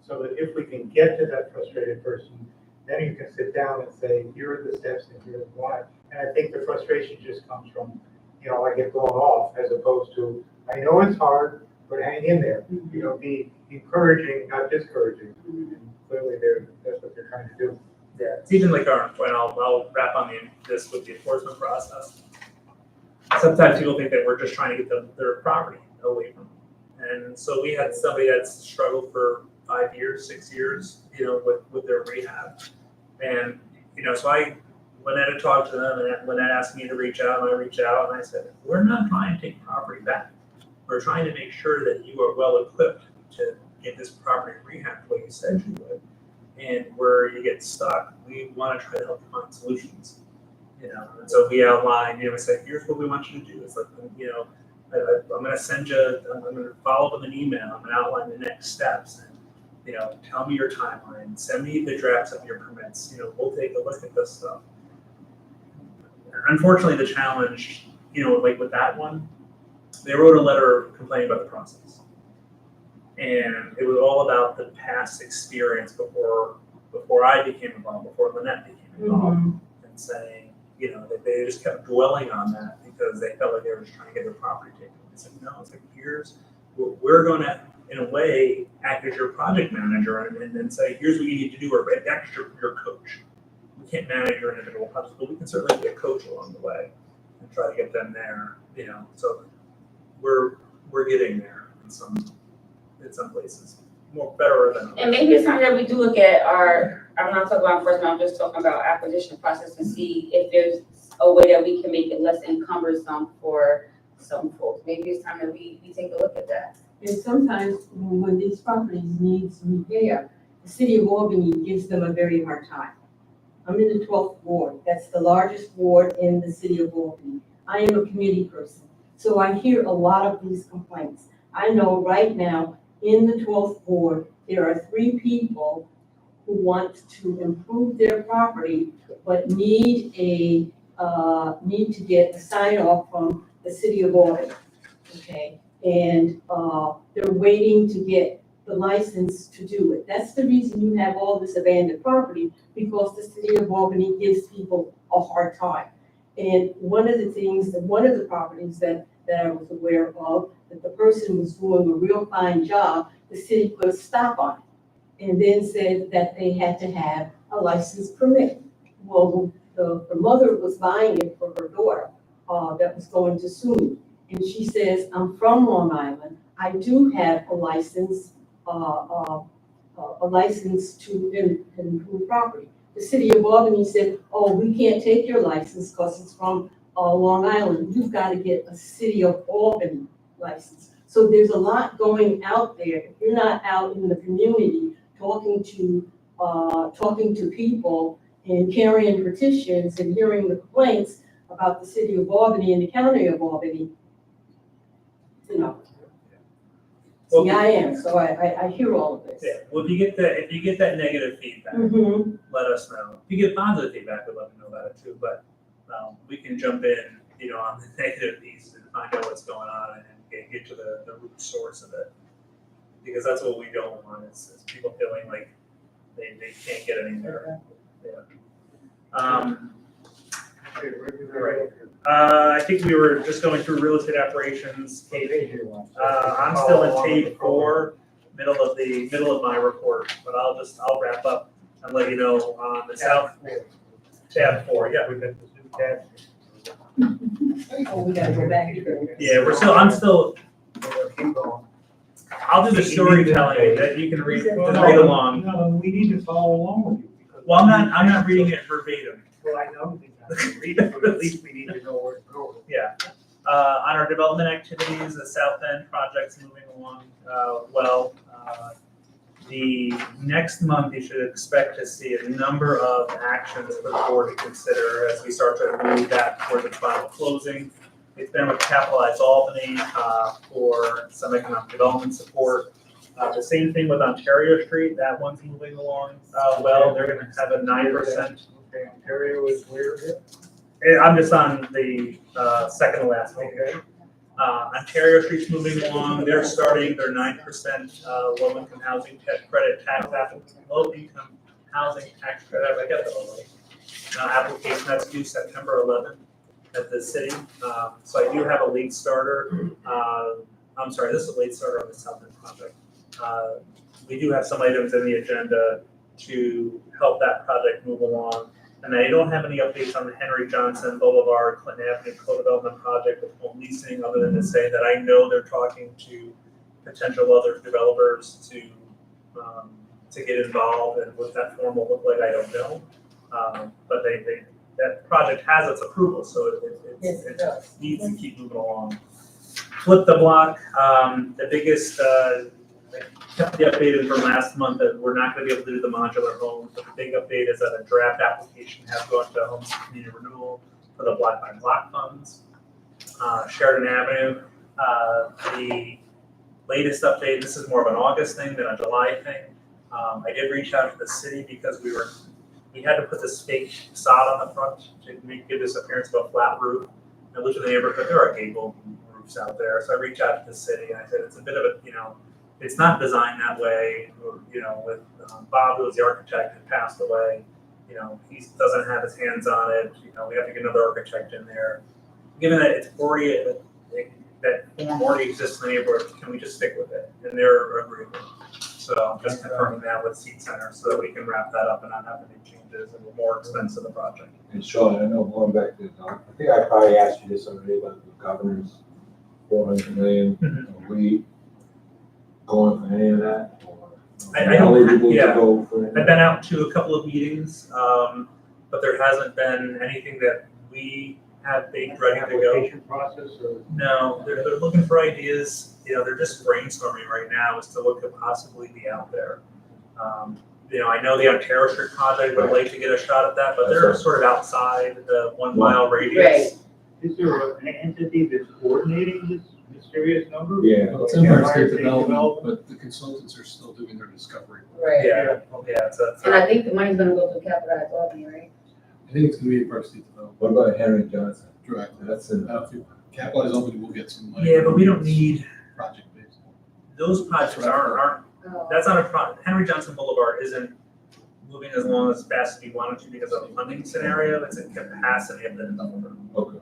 S2: So that if we can get to that frustrated person, then you can sit down and say, here are the steps and here's why. And I think the frustration just comes from, I get blown off, as opposed to, I know it's hard, but hang in there. Be encouraging, not discouraging. And clearly that's what they're trying to do.
S1: Yeah, it's even like I'll wrap on this with the enforcement process. Sometimes people think that we're just trying to get their property away from them. And so we had somebody that's struggled for 5 years, 6 years, with their rehab. And, so Lynette had talked to them, and Lynette asked me to reach out, and I reached out, and I said, we're not trying to take property back. We're trying to make sure that you are well equipped to get this property rehabbed the way you said you would. And where you get stuck, we want to try to help you find solutions. And so we outlined, we said, here's what we want you to do. It's like, I'm going to send you, I'm going to follow up with an email. I'm going to outline the next steps. And, tell me your timeline. Send me the drafts of your permits. We'll take a look at this stuff. Unfortunately, the challenge, like with that one, they wrote a letter complaining about the process. And it was all about the past experience before I became involved, before Lynette became involved, and saying, that they just kept dwelling on that because they felt like they were just trying to get their property taken. I said, no, it's like, we're going to in a way, act as your project manager and then say, here's what you need to do, or act as your coach. We can't manage your individual projects, but we can certainly be a coach along the way and try to get them there, you know, so we're getting there in some places, more better than others.
S5: And maybe it's time that we do look at I'm not talking about enforcement, I'm just talking about acquisition process and see if there's a way that we can make it less cumbersome for some folks. Maybe it's time that we take a look at that.
S7: And sometimes when these properties needs repair, the city of Albany gives them a very hard time. I'm in the 12th ward. That's the largest ward in the city of Albany. I am a committee person, so I hear a lot of these complaints. I know right now in the 12th ward, there are 3 people who want to improve their property, but need to get a sign off from the city of Albany. Okay, and they're waiting to get the license to do it. That's the reason you have all this abandoned property, because the city of Albany gives people a hard time. And one of the properties that I was aware of, that the person was doing a real fine job, the city put a stop on it, and then said that they had to have a license permit. Well, the mother was buying it for her daughter that was going to sue me. And she says, I'm from Long Island. I do have a license to improve property. The city of Albany said, oh, we can't take your license because it's from Long Island. You've got to get a city of Albany license. So there's a lot going out there. If you're not out in the community talking to people and carrying petitions and hearing the complaints about the city of Albany and the county of Albany, you know.
S1: Well,
S7: See, I am, so I hear all of this.
S1: Yeah, well, if you get that negative feedback,
S7: Mhm.
S1: let us know. If you get positive feedback, we'd love to know about it too, but we can jump in, you know, on the negative piece and find out what's going on and get to the root source of it. Because that's what we don't want, is people feeling like they can't get anywhere. Yeah. Right. I think we were just going through real estate operations. I'm still in tab 4, middle of my report, but I'll wrap up and let you know on the south. Tab 4, yeah.
S2: We've got this new tab.
S7: Oh, we gotta go back.
S1: Yeah, I'm still,
S2: Keep going.
S1: I'll do the storytelling that you can read
S2: No,
S1: read along.
S2: No, we need to follow along with you. Because
S1: Well, I'm not reading it verbatim.
S2: Well, I know things not to read it, but at least we need to know where to go.
S1: Yeah. On our development activities, the South End project's moving along well. The next month, you should expect to see a number of actions for the board to consider as we start to move that toward the final closing. It's been with Capitalize Albany for some economic development support. The same thing with Ontario Street, that one's moving along well. They're gonna have a 9%.
S2: Okay, Ontario is where?
S1: I'm just on the second to last page.
S2: Okay.
S1: Ontario Street's moving along. They're starting their 9% low-income housing credit tax low-income housing tax credit. I got that already. Application that's due September 11th at the city. So I do have a late starter. I'm sorry, this is a late starter on the South End project. We do have some items in the agenda to help that project move along. And I don't have any updates on the Henry Johnson Boulevard, Clinton Avenue co-development project with home leasing, other than to say that I know they're talking to potential other developers to get involved, and what that form will look like, I don't know. But that project has its approval, so it needs to keep moving along. Flip the block, the biggest, I kept the updated from last month that we're not going to be able to do the modular homes, but the big update is that a draft application has gone to Homes and Community Renewal for the block by block funds. Sheridan Avenue, the latest update, this is more of an August thing than a July thing. I did reach out to the city because we had to put this fake sod on the front to give this appearance of a flat roof. I looked in the neighborhood, there are gable roofs out there, so I reached out to the city and I said, it's a bit of a, it's not designed that way, with Bob, who was the architect, had passed away. He doesn't have his hands on it. We have to get another architect in there. Given that it's already, that form already exists in the neighborhood, can we just stick with it? And they're agreeable. So I'm just confirming that with Seed Center so that we can wrap that up and not have any changes and more expense of the project.
S6: And Sean, I know going back to, I think I probably asked you this already about the governor's 400 million. Are we going for any of that? Or
S1: I don't-
S6: eligible to
S1: yeah.
S6: go for any of
S1: I've
S6: that?
S1: been out to a couple of meetings, but there hasn't been anything that we have baked ready to go.
S2: Application process or?
S1: No, they're looking for ideas, they're just brainstorming right now as to what could possibly be out there. I know the Ontario Street project would like to get a shot at that, but they're
S6: That's right.
S1: sort of outside the 1 mile radius.
S2: Is there an entity that's coordinating this mysterious number?
S6: Yeah.
S9: Well, it's Empire State
S2: Empire State
S9: Development, but the consultants are still doing their discovery.
S3: Right.
S1: Yeah, it's
S5: And I think the money's gonna go through Capitalized Albany, right?
S9: I think it's gonna be Empire State Development
S6: What about Henry Johnson?
S9: directly.
S6: That's in,
S9: Capitalized Albany will get some money.
S1: Yeah, but we don't need,
S9: Project based.
S1: those projects aren't,
S5: Oh.
S1: that's not a Henry Johnson Boulevard isn't moving as long as fast as we wanted to because of the funding scenario, it's a capacity of the developer.
S6: okay.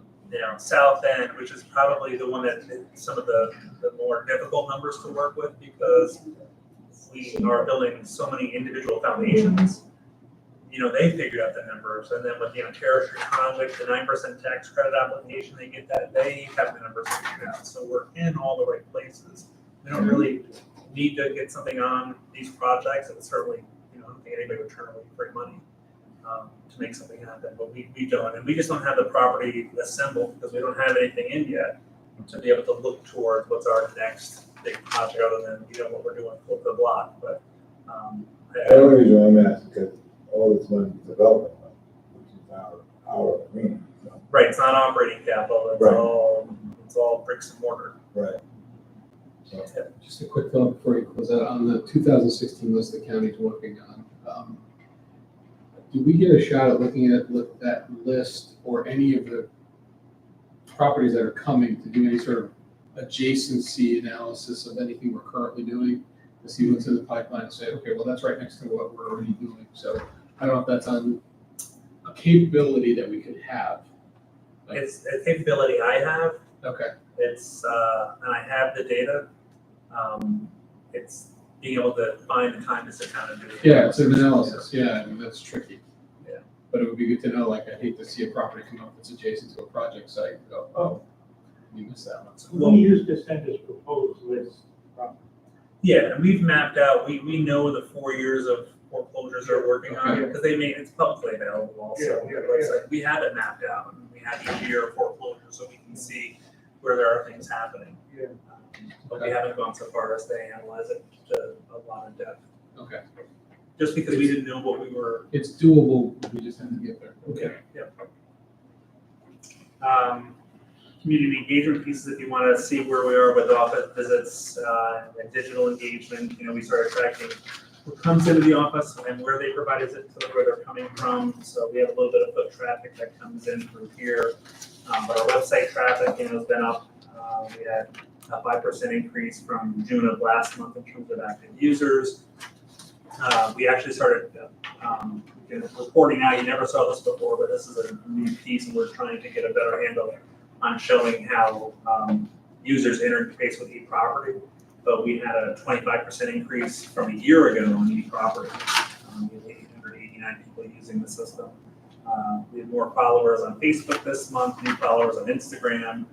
S1: South End, which is probably the one that some of the more difficult numbers to work with because we are building so many individual foundations. They figured out the numbers, and then with the Ontario Street project, the 9% tax credit application, they get that, they have the numbers figured out. So we're in all the right places. We don't really need to get something on these projects, and certainly, I don't think anybody would turn away free money to make something happen, but we don't, and we just don't have the property assembled because we don't have anything in yet to be able to look towards what's our next big project other than, what we're doing with the block, but,
S6: The only reason I'm asking, because all this money is development, money, which is our arena. So,
S1: right, it's not operating capital,
S6: Right.
S1: it's all bricks and mortar.
S6: right. So,
S9: Just a quick thought before you close out, on the 2016 list the county's working on, do we get a shot at looking at that list or any of the properties that are coming to do any sort of adjacency analysis of anything we're currently doing? To see what's in the pipeline and say, okay, well, that's right next to what we're already doing. So I don't know if that's on a capability that we could have. Like,
S1: It's a capability I have,
S9: okay,
S1: it's, and I have the data. It's being able to find the time to sit down and do it.
S9: yeah, it's an analysis, yeah, I mean, that's tricky.
S1: Yeah.
S9: But it would be good to know, like, I hate to see a property come up that's adjacent to a project site, and go, oh, you missed that one.
S2: We used to send us proposed lists from.
S1: Yeah, and we've mapped out, we know the 4 years of foreclosures they're working on,
S9: Okay.
S1: because it's publicly available also.
S2: Yeah.
S1: It's like, we have it mapped out, and we have each year of foreclosure, so we can see where there are things happening.
S2: Yeah.
S1: But we haven't gone so far as to analyze it to a lot of depth,
S9: Okay,
S1: just because we didn't know what we were.
S9: it's doable, we just have to get there.
S1: Yep. Community engagement pieces, if you want to see where we are with office visits, and digital engagement, we started tracking what comes into the office and where they provide it, to where they're coming from. So we have a little bit of foot traffic that comes in through here. But our website traffic, has been up. We had a 5% increase from June of last month in terms of active users. We actually started, reporting now, you never saw this before, but this is a new piece and we're trying to get a better handle on showing how users interface with eProperty. But we had a 25% increase from a year ago on eProperty. We had 889 people using the system. We have more followers on Facebook this month, new followers on Instagram.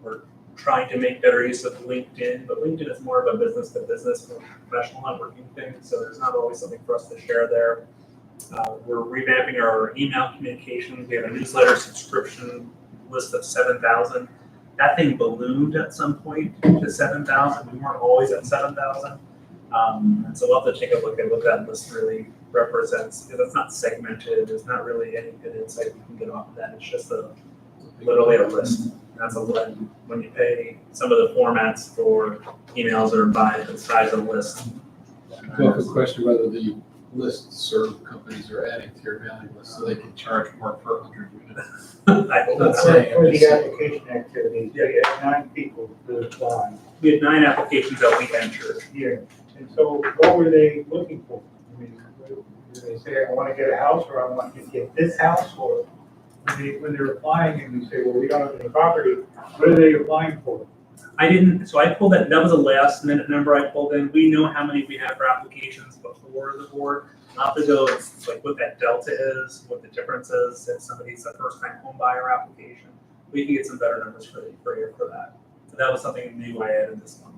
S1: We're trying to make better use of LinkedIn, but LinkedIn is more of a business to business professional networking thing, so there's not always something for us to share there. We're revamping our email communications. We have a newsletter subscription list of 7,000. That thing ballooned at some point to 7,000. We weren't always at 7,000. And so we'll have to take a look at what that list really represents, because it's not segmented. There's not really any good insight we can get off of that. It's just literally a list. That's a list. When you pay, some of the formats for emails are by the size of the list.
S9: Well, the question whether the list serve companies are adding to your mailing list so they can charge more per 100 units.
S1: I hope
S9: Not
S1: that's
S9: saying.
S2: For the application activity, they had 9 people to apply.
S1: We had 9 applications that we entered.
S2: Yeah, and so what were they looking for? I mean, did they say, I want to get a house, or I want to get this house, or? when they're applying and you say, well, we don't have any property, what are they applying for?
S1: I didn't, so I pulled that was a last minute number I pulled in. We know how many we have for applications before the board. I'll have to go, it's like what that delta is, what the difference is, if somebody's a first time home buyer application. We can get some better numbers for you for that. So that was something new I added this month.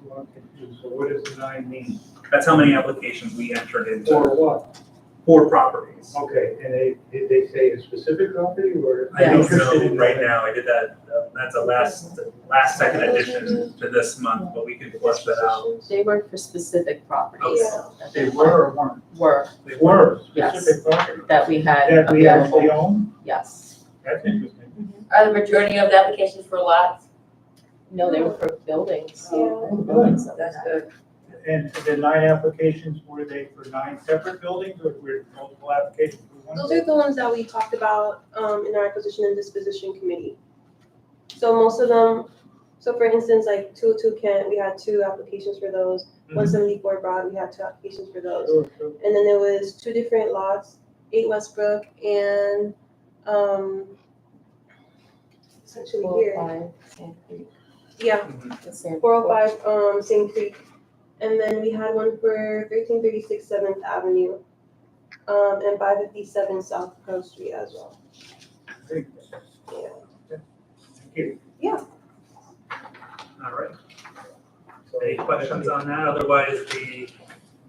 S2: Well, I'm confused. So what does the 9 mean?
S1: That's how many applications we entered into,
S2: For what?
S1: 4 properties.
S2: Okay, and did they say a specific property or?
S1: I don't
S2: Interested
S1: know
S2: in
S1: right now, I did that, that's a last second addition to this month, but we can flush that out.
S8: They were for specific properties. that
S2: They were or weren't?
S8: Were,
S2: They were
S8: Yes.
S2: specific property.
S8: that we had
S2: That we actually
S8: available,
S2: own?
S8: yes.
S2: That's interesting.
S3: Are the majority of the applications for lots?
S8: No, they were for buildings.
S3: Yeah.
S8: Buildings that we
S3: That's
S8: had.
S3: good.
S2: And the 9 applications, were they for 9 separate buildings or were multiple applications for one?
S10: Those are the ones that we talked about in our acquisition and disposition committee. So most of them, so for instance, like 202 Kent, we had 2 applications for those. 174 Broad, we had 2 applications for those.
S2: Sure, sure.
S10: And then there was 2 different lots, 8 Westbrook and it's actually here.
S8: 405 Sand Creek.
S10: Yeah,
S8: The Sand-
S10: 405 Same Creek. And then we had one for 1336 7th Avenue and 557 South Grove Street as well.
S2: Great.
S10: Yeah.
S2: Thank you.
S1: All right. Any questions on that? Otherwise, the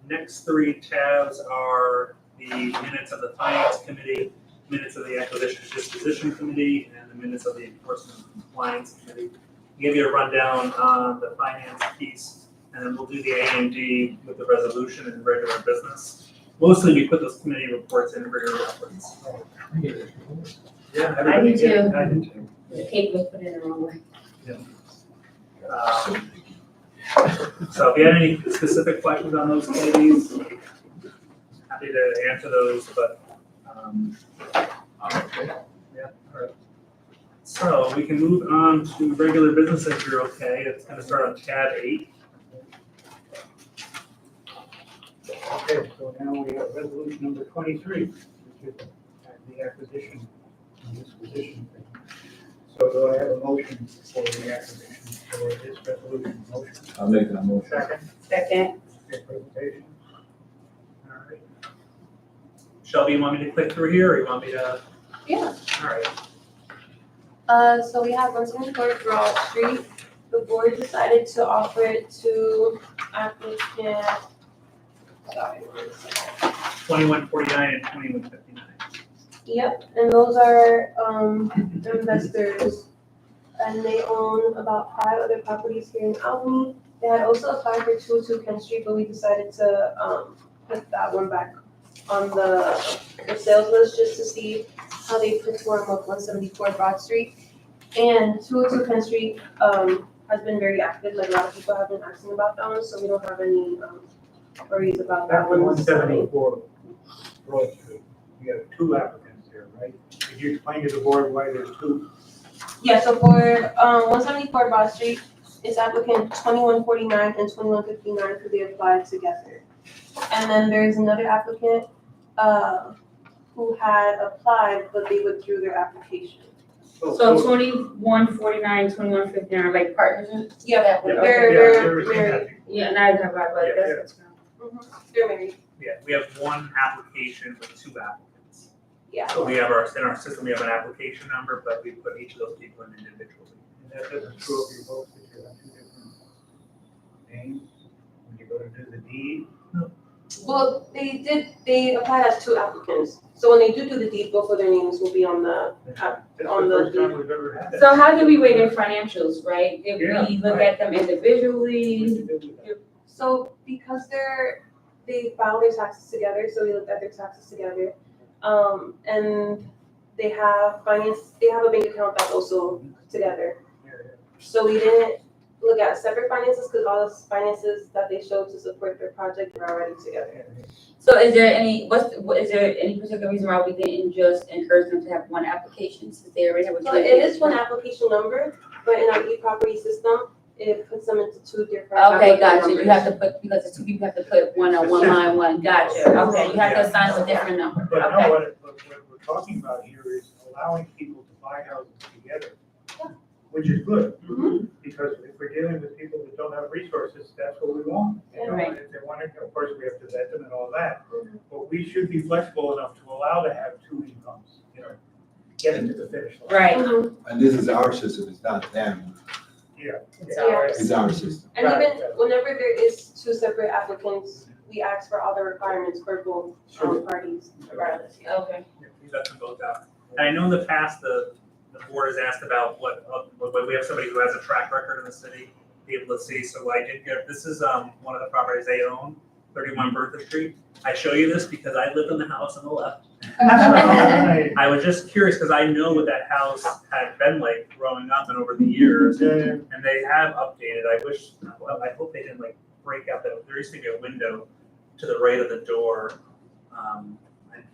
S1: next 3 tabs are the minutes of the finance committee, minutes of the acquisition and disposition committee, and the minutes of the enforcement and compliance committee. I'll give you a rundown on the finance piece, and then we'll do the A&D with the resolution and regular business. Mostly, we put those committee reports in for your reference. Yeah, everybody
S3: too.
S1: did. I did too.
S3: The paper was put in the wrong way.
S1: So if you had any specific questions on those committees, happy to answer those, but, yeah, all right. So we can move on to regular business if you're okay. It's gonna start on tab 8.
S2: Okay, so now we have resolution number 23, which is the acquisition and disposition thing. So do I have a motion for the acquisition for this resolution? Motion?
S6: I'll make that motion.
S2: Second,
S3: Second.
S2: okay, presentation.
S1: All right. Shelby, you want me to click through here or you want me to?
S10: Yeah.
S1: All right.
S10: So we have 174 Broad Street. The board decided to offer it to applicant. Sorry,
S1: 2149 and 2159.
S10: Yep, and those are investors, and they own about 5 other properties here in Albany. They had also applied for 202 Kent Street, but we decided to put that one back on the sales list just to see how they perform with 174 Broad Street. And 202 Kent Street has been very active, like a lot of people have been asking about that one, so we don't have any worries about that
S2: That
S10: one.
S2: 174 Broad Street. You have 2 applicants there, right? Could you explain to the board why there's 2?
S10: Yeah, so for 174 Broad Street, it's applicant 2149 and 2159 because they applied together. And then there's another applicant who had applied, but they withdrew their application.
S3: So 2149, 2159 are like partners?
S10: Yeah,
S3: That way,
S1: Yeah,
S3: okay.
S10: they're
S1: yeah,
S10: married.
S3: Yeah, and I have about
S1: Yeah,
S3: that's.
S10: They're married,
S1: Yeah, we have 1 application with 2 applicants.
S10: yeah.
S1: So we have in our system, we have an application number, but we put each of those people in individually.
S2: And that doesn't show up your votes that you have 2 different names when you go to do the deed.
S10: Well, they applied as 2 applicants. So when they do the deed, both of their names will be on the,
S2: That's
S10: On
S2: the
S10: the
S2: first time we've ever had that.
S3: So how do we weigh their financials, right? If
S2: Yeah,
S3: we look
S2: right.
S3: at them individually,
S10: so because they filed their taxes together, so we looked at their taxes together. And they have a bank account that's also together. So we didn't look at separate finances because all the finances that they showed to support their project were already together.
S3: so is there any, is there any particular reason why we didn't just encourage them to have 1 application since they already have a?
S10: So it is 1 application number, but in our e-property system, it puts them into 2 different.
S3: Okay,
S10: applicant
S3: gotcha. You
S10: numbers.
S3: have to put, because the 2 people have to put 1 on 1 line, 1, gotcha. Okay, you have to assign them a different number,
S2: But no,
S3: okay.
S2: what we're talking about here is allowing people to buy houses together, which is good.
S10: Mhm.
S2: Because if we're dealing with people that don't have resources, that's what we want. You know,
S3: Right.
S2: and if they want to, of course, we have to vet them and all that. But we should be flexible enough to allow to have two incomes, you know, get into the finish line.
S3: Right.
S10: Mhm.
S6: And this is our system, it's not them,
S2: Yeah.
S3: It's
S10: Yeah.
S3: ours.
S6: it's our system.
S10: And
S2: Right.
S10: even whenever there is two separate applicants, we ask for all the requirements for both parties regardless.
S3: Okay.
S1: Yeah, we vet them both out. And I know in the past, the board has asked about when we have somebody who has a track record in the city, be able to see, so I did get, this is, one of the properties they own, 31 Bertha Street. I show you this because I lived in the house on the left.
S2: Right.
S1: I was just curious, because I know what that house had been like growing up and over the years,
S2: Yeah.
S1: and they have updated, I wish, well, I hope they didn't like break out that, there used to be a window to the right of the door. I'm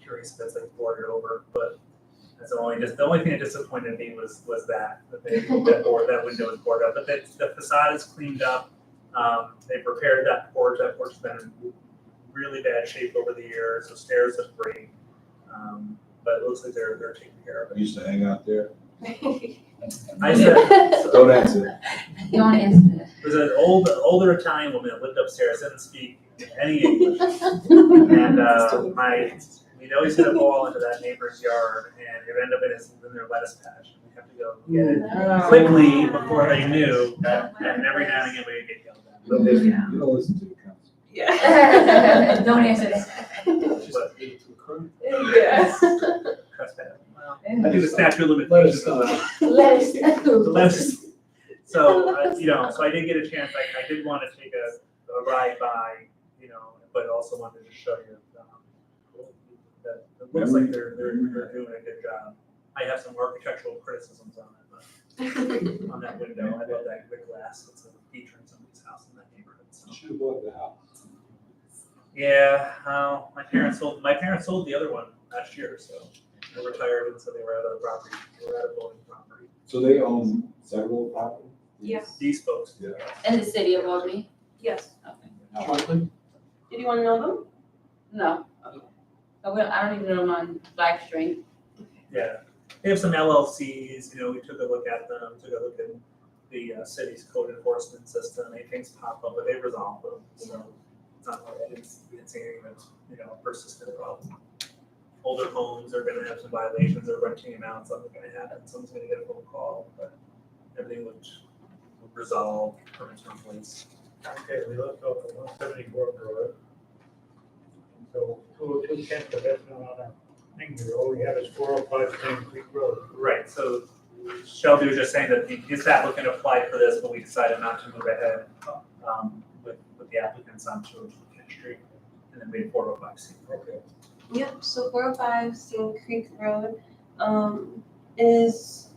S1: curious if that's like boarded over, but that's the only thing that disappointed me was that that window was boarded up, but the facade is cleaned up. They repaired that porch has been in really bad shape over the years, the stairs look great. But it looks like they're taking care of
S6: I
S1: it.
S6: used to hang out there.
S1: I said,
S6: Don't answer.
S3: You want to answer that?
S1: there's an older Italian woman that lived upstairs, didn't speak any English. And we'd always hit a ball into that neighbor's yard, and it ended up in their lettuce patch. We have to go get it quickly before they knew, and every now and again we would get yelled at.
S6: You don't listen to the council.
S10: Yeah.
S3: Don't answer that.
S1: But
S10: Yes.
S1: trespass. Well, I think the statute of
S9: Let us
S1: limitations.
S9: know.
S3: Let us know.
S1: So let's- So, so I did get a chance, I did want to take a ride by, but also wanted to show you, that it looks like they're doing a good job. I have some architectural criticisms on it, but on that window, I love that, the glass, it's a feature in somebody's house in that neighborhood, so.
S6: Should have bought the house.
S1: Yeah, my parents sold the other one last year, so they retired, and so they were out of the property, they were out of voting property.
S6: So they own several properties?
S10: Yes.
S1: These folks.
S6: Yeah.
S3: In the city of Albany?
S10: Yes.
S3: Okay.
S9: Jointly?
S10: Did you want to know them?
S3: No. I don't even know them on Blackstreet.
S1: Yeah, they have some LLCs, we took a look at them, took a look at the city's code enforcement system, things pop up, but they resolved them, so it's not like we didn't see anything that's, persistent problem. Older homes are gonna have some violations, they're renting them out, something's gonna happen, someone's gonna get a phone call, but everything would resolve, permits in place.
S2: Okay, we left off at 174 Broad. So 202 Kent, the best one on our thing here, all we have is 405 King Creek Road.
S1: Right, so Shelby was just saying that this applicant applied for this, but we decided not to move ahead, with the applicants on 202 Kent Street, and then made 405C.
S2: Okay.
S10: Yep, so 405 Stone Creek Road, is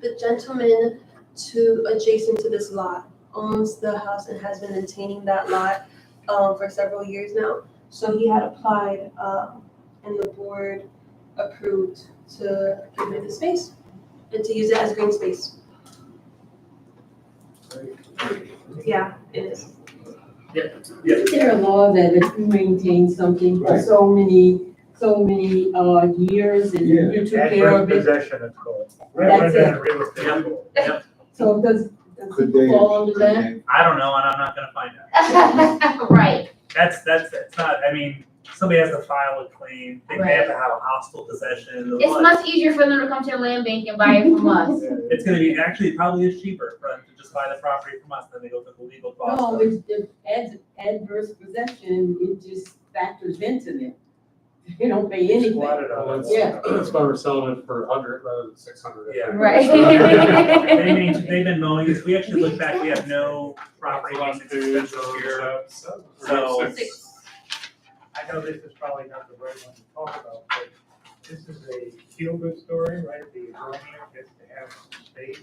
S10: the gentleman adjacent to this lot owns the house and has been maintaining that lot, for several years now. So he had applied, and the board approved to give him the space and to use it as green space. Yeah, it is.
S7: Isn't there a law that if you maintain something for
S6: Right.
S7: so many years and
S6: Yeah.
S7: you took care of
S2: Adverse
S7: it,
S2: possession, it's called.
S7: That's
S2: Rather than
S7: it.
S2: a real estate law.
S7: so does
S6: Could
S7: it
S6: they?
S7: fall under
S6: could
S7: that?
S6: they-
S1: I don't know, and I'm not gonna find out.
S3: Right.
S1: It's not, somebody has to file a claim, they may have to have a hostile possession, the
S3: It's
S1: what.
S3: much easier for them to come to the land bank and buy it from us.
S1: It's gonna be, actually, it probably is cheaper for them to just buy the property from us than they go through the legal
S7: No,
S1: process.
S7: it's adverse possession, it just factors into it. You don't pay anything.
S2: Squatted on
S4: Well,
S2: it.
S7: Yeah.
S4: That's why we're selling it for 100 rather than 600.
S1: Yeah.
S3: Right.
S1: They've been mowing this, we actually look back, we have no property maintenance expenses here. So-
S2: I know this is probably not the right one to talk about, but this is a feel-good story, right? The owner gets to have some space,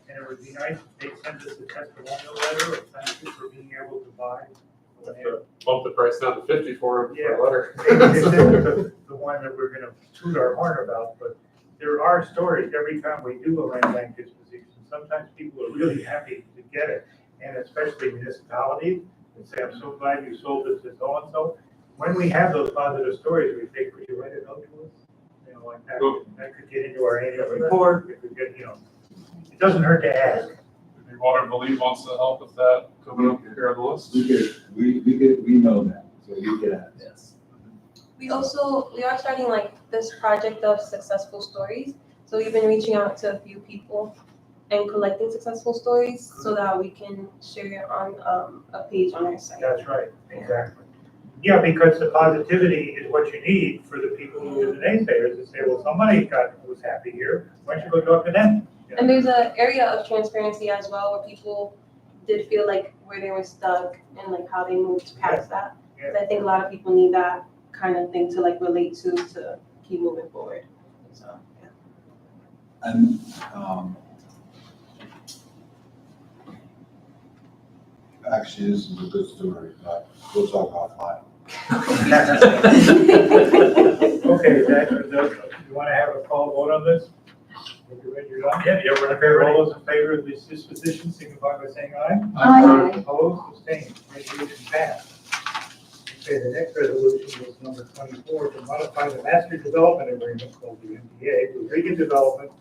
S2: and it would be nice if they send us a testimonial letter of thank you for being able to buy.
S4: Bump the price down to 50 for him
S2: Yeah.
S4: for a letter.
S2: This isn't the one that we're gonna toot our horn about, but there are stories every time we do a land bank disposition. Sometimes people are really happy to get it, and especially municipalities, and say, I'm so glad you sold it to so-and-so. When we have those positive stories, we say, could you write a note to us? know, and that could get into our annual report, it could get, you know, it doesn't hurt to ask.
S4: If Water and Believe wants to help with that, coming up here on the list.
S6: We know that, so we can ask.
S1: Yes.
S10: We are starting like this project of successful stories. So we've been reaching out to a few people and collecting successful stories so that we can share it on a page on our site.
S2: That's right, exactly. Yeah, because the positivity is what you need for the people who are the naysayers to say, well, somebody was happy here, why don't you go talk to them?
S10: And there's an area of transparency as well where people did feel like where they were stuck and like how they moved past that. 'Cause I think a lot of people need that kind of thing to like relate to keep moving forward. So, yeah.
S6: And, actually, this is a good story, but we'll talk offline.
S2: Okay, Zach, you want to have a call vote on this? You're done?
S1: Yeah, yeah, we're
S2: Okay, all those in favor of this disposition, signify by saying aye.
S3: Aye.
S2: Opposed, abstained, resolution passed. Okay, the next resolution is number 24, to modify the master development agreement called the MDA with Regan Development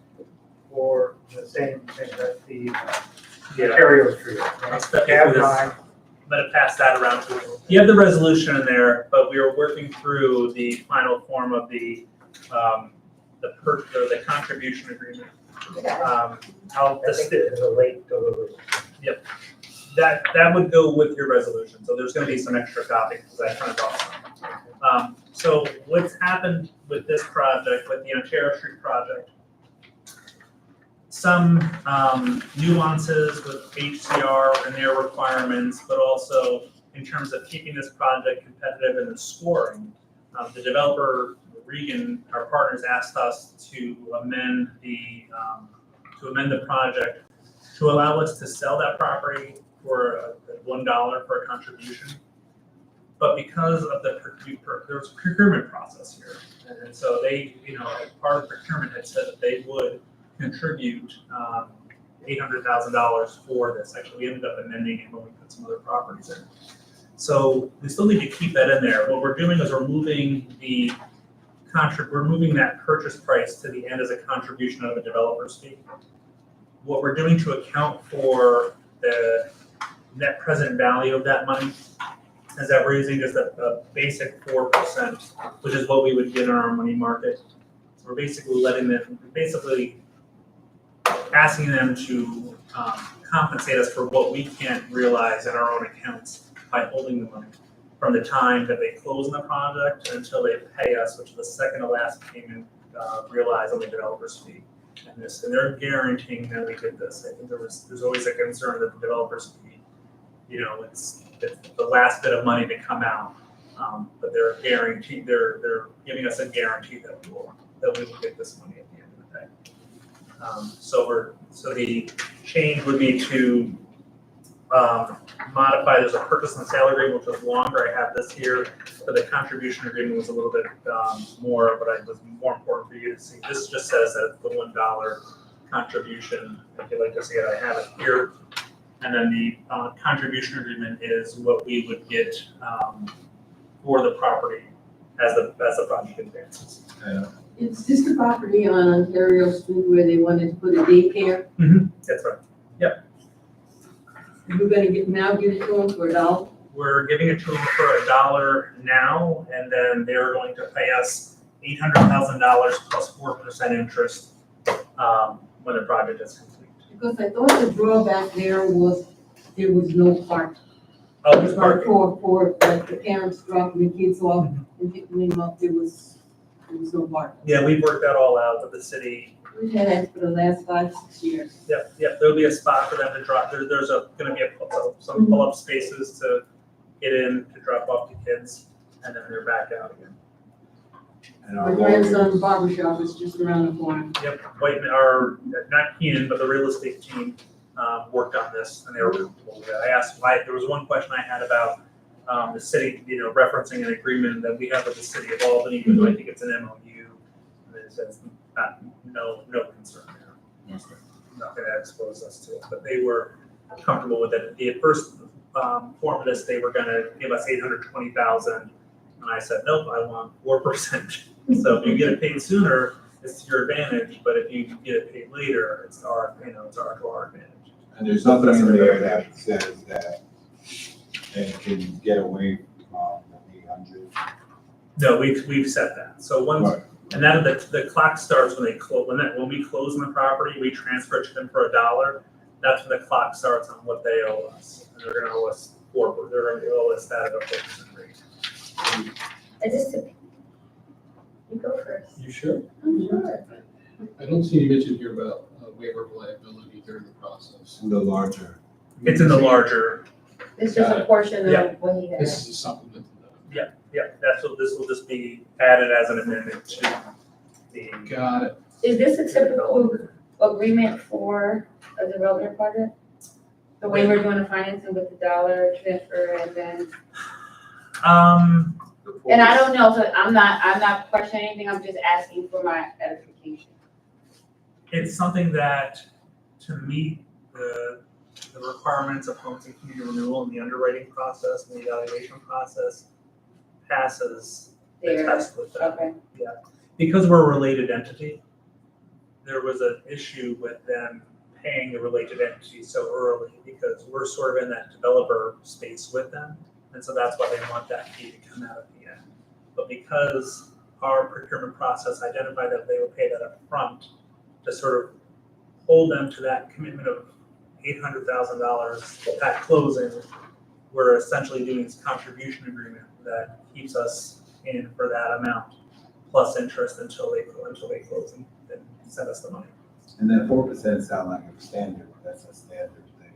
S2: for the same thing, that's the Ontario Street.
S1: I'll step you through this. I'm gonna pass that around to you. You have the resolution in there, but we are working through the final form of the contribution agreement. How
S2: I think it is a late delivery.
S1: that would go with your resolution, so there's gonna be some extra copies, because I printed off some. So what's happened with this project, with the Ontario Street project, some nuances with HCR and their requirements, but also in terms of keeping this project competitive in the scoring. The developer, Regan, our partners, asked us to amend the project to allow us to sell that property for $1 per contribution. But because of there was a procurement process here, and so they, as part of the procurement had said that they would contribute $800,000 for this. Actually, we ended up amending it when we put some other properties in. So we still need to keep that in there. What we're doing is we're moving that purchase price to the end as a contribution of a developer's fee. What we're doing to account for the net present value of that money is that we're using just a basic 4%, which is what we would get in our money market. So we're basically asking them to compensate us for what we can't realize in our own accounts by holding the money from the time that they close on the project until they pay us, which is the second to last payment realized on the developer's fee. And they're guaranteeing that we get this. I think there's always a concern that the developer's fee, it's the last bit of money to come out, but they're giving us a guarantee that we will get this money at the end of the day. So the change would be to modify. There's a purchase and sale agreement, which is longer. I have this here, but the contribution agreement was a little bit more, but it was more important for you to see. This just says that the $1 contribution. If you'd like to see it, I have it here. And then the contribution agreement is what we would get for the property as the project advances.
S11: Is this the property on Ontario Street where they wanted to put a daycare?
S1: That's right.
S11: We're gonna give it to them for $1?
S1: We're giving it to them for $1 now, and then they're going to pay us $800,000 plus 4% interest when the project is complete.
S11: Because I thought the drawback there was no park.
S1: Oh, there's parking.
S11: For like the parents dropping the kids off and picking them up, there was no park.
S1: Yeah, we've worked that all out with the city.
S11: We've had that for the last 5-6 years.
S1: Yep, there'll be a spot for them to drop. There's gonna be some pull-up spaces to get in, to drop off the kids, and then they're back out again.
S6: And
S11: My
S6: our
S11: grandson's barbershop is just around the corner.
S1: Yep, not Keenan, but the real estate team worked on this, and they were comfortable with it. I asked why, there was one question I had about the city, referencing an agreement that we have with the city of Albany, even though I think it's an MOU, and it says no concern there. Not gonna expose us to it, but they were comfortable with it. The first form of this, they were gonna give us $820,000 And I said, nope, I want 4%. So if you get it paid sooner, it's to your advantage, but if you get it paid later, it's our advantage.
S6: And there's nothing in there that says that they can get away from the 800.
S1: No, we've set that. So once,
S6: Right.
S1: and then the clock starts when they close, when we close on the property, we transfer it to them for $1. That's when the clock starts on what they owe us. And they're gonna owe us they're gonna owe us that at a 4% rate.
S5: Is this to, you go first.
S9: You sure?
S5: I'm sure.
S9: I don't see any mention here about waiver of liability during the process.
S6: The larger.
S1: It's in the larger,
S5: It's just a portion
S1: Yeah.
S5: of what he
S9: This
S5: has.
S9: is a supplement to
S1: this will just be added as an amendment to the.
S9: that. Got it.
S5: Is this a typical agreement for a development project? The way we're doing the financing with the dollar transfer and then, and I don't know, so I'm not questioning anything, I'm just asking for my edification.
S1: It's something that, to meet the requirements of homes and community renewal and the underwriting process and the evaluation process, passes the
S5: There,
S1: test with them.
S5: okay,
S1: Because we're a related entity, there was an issue with them paying the related entity so early because we're sort of in that developer space with them. And so that's why they want that fee to come out at the end. But because our procurement process identified that they would pay that up front to sort of hold them to that commitment of $800,000 at closing, we're essentially doing this contribution agreement that keeps us in for that amount, plus interest until they close and then send us the money.
S6: And then 4% sound like a standard, that's a standard thing.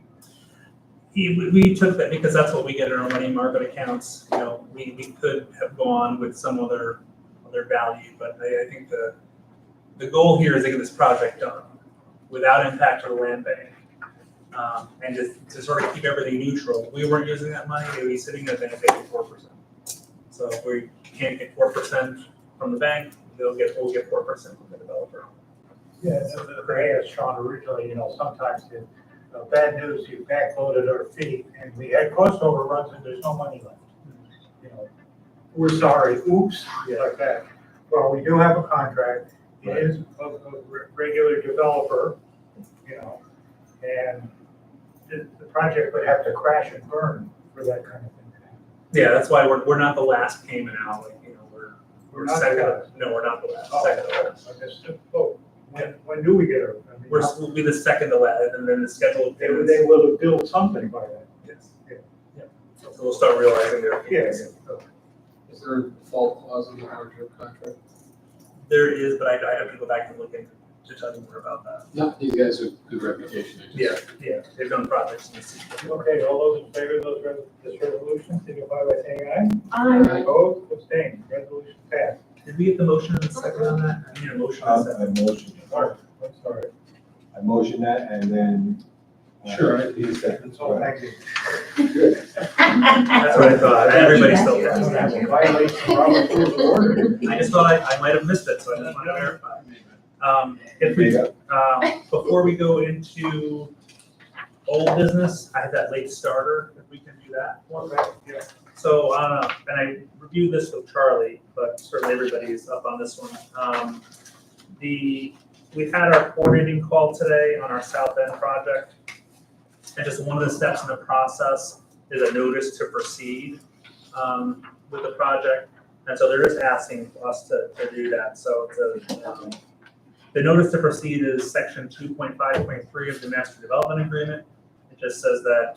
S1: We took that because that's what we get in our money market accounts. You know, we could have gone with some other value, but I think the goal here is to get this project done without impact to the land bank. And just to sort of keep everything neutral. If we weren't using that money, it would be sitting in the bank at 4%. So if we can't get 4% from the bank, we'll get 4% from the developer.
S2: Yeah, I asked Sean originally, sometimes the bad news, you backloaded our fee and we had cost overruns and there's no money left. We're sorry, oops, like that. Well, we do have a contract, it is a regular developer, and the project would have to crash and burn for that kind of thing to happen.
S1: Yeah, that's why we're not the last payment out. We're
S2: not
S1: second.
S2: the last.
S1: No, we're not the last.
S2: Oh,
S1: Second to last.
S2: I missed it. Oh, when do we get our? I mean,
S1: We'll be the second to last, and then the scheduled
S2: They
S1: payments.
S2: will have built something by then.
S1: Yes.
S2: Yeah.
S1: So we'll start realizing their.
S2: Yes.
S9: Is there a default clause in the hardship contract?
S1: There is, but I have to go back and look into to tell you more about that.
S9: No, these guys have good reputation. I just-
S1: Yeah, they've done projects in the city.
S2: Okay, all those in favor of this resolution, signify by saying aye.
S9: Aye.
S2: Opposed, abstained, resolution passed.
S1: Did we get the motion and the second on that? I need a motion and a second.
S6: I motion.
S2: Mark, I'm sorry.
S6: I motion that and then.
S9: Sure.
S6: Need a second.
S2: So thank you.
S1: That's what I thought. Everybody still
S2: I'm
S1: does.
S2: gonna have a violation of Robert's rules of order.
S1: I just thought I might have missed it, so I just want to verify. If we, before we go into old business, I had that late starter, if we can do that.
S2: Okay, yeah.
S1: So, and I reviewed this with Charlie, but certainly everybody's up on this one. We've had our coordinating call today on our South End project. And just one of the steps in the process is a notice to proceed with the project. And so they're just asking us to do that. So the notice to proceed is section 2.5.3 of the master development agreement. It just says that,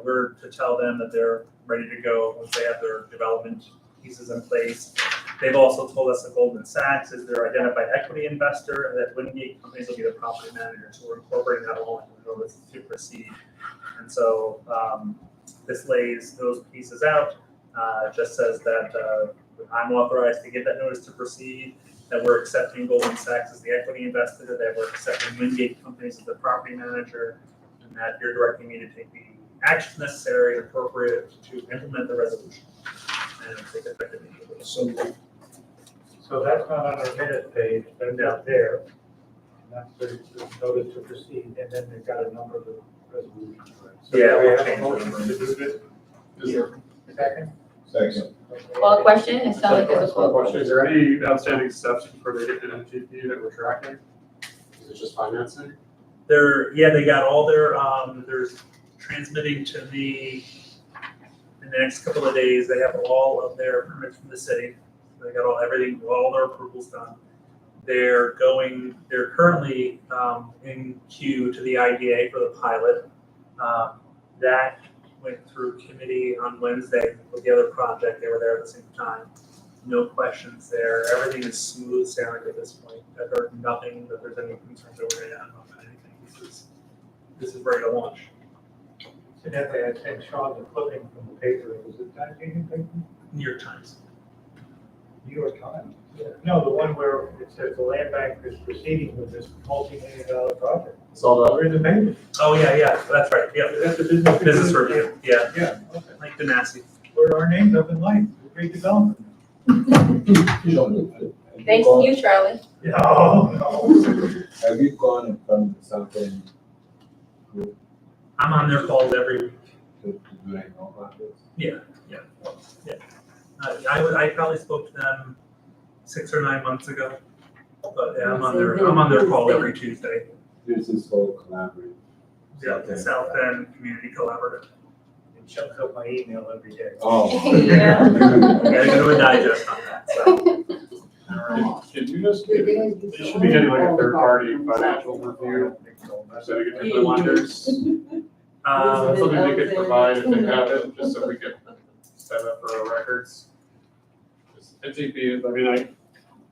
S1: we're to tell them that they're ready to go once they have their development pieces in place. They've also told us that Goldman Sachs is their identified equity investor and that Wingate Companies will be the property manager. So we're incorporating that along with the notice to proceed. And so this lays those pieces out. Just says that I'm authorized to give that notice to proceed, that we're accepting Goldman Sachs as the equity investor, that we're accepting Wingate Companies as the property manager, and that you're directing me to take the actions necessary and appropriate to implement the resolution and take effect immediately.
S2: So that's not on our minute page, but down there. And that's the notice to proceed, and then they've got a number of the resolutions. So
S1: Yeah,
S2: we
S1: we'll
S2: have a
S1: change the
S2: motion
S1: number.
S2: to do this.
S9: Is there-
S2: Second,
S6: Second.
S3: Call question, it sounds like there's a call.
S4: Question, is there any outstanding steps before they get to NGP that we're tracking? Is it just financing?
S1: They got all they're transmitting to me in the next couple of days. They have all of their permits from the city. They got all their approvals done. They're currently in queue to the IDA for the pilot. That went through committee on Wednesday with the other project. They were there at the same time. No questions there. Everything is smooth sailing at this point. I've heard nothing that there's any concerns that we're going to have on anything. This is ready to launch.
S2: And that they had sent Sean the clipping from the paper, was it that paper?
S1: New York Times.
S2: New York Times? No, the one where it says the land bank is proceeding with this multi-million-dollar project.
S4: Saw that.
S2: We're in the paper.
S1: Oh, yeah, that's right. Yeah,
S2: That's the business.
S1: business review. Yeah,
S2: Yeah, okay.
S1: like the nasty.
S2: Where our names up in lights, great development.
S3: Thanks to you, Charlie.
S2: No.
S6: Have you gone in front of something to
S1: I'm on their calls every week.
S6: do they know about this?
S1: I probably spoke to them 6 or 9 months ago. But yeah, I'm on their call every Tuesday.
S6: There's this whole collaborative.
S1: Yeah, the South End Community Collaborative.
S2: It chunks up my email every day.
S6: Oh.
S3: Yeah.
S1: Gotta go to a digest on that, so.
S4: Can you just, you should be getting like a third party financial review, setting it to the lenders. Something they could provide if they have it, just so we could set up for our records. NTP, I mean,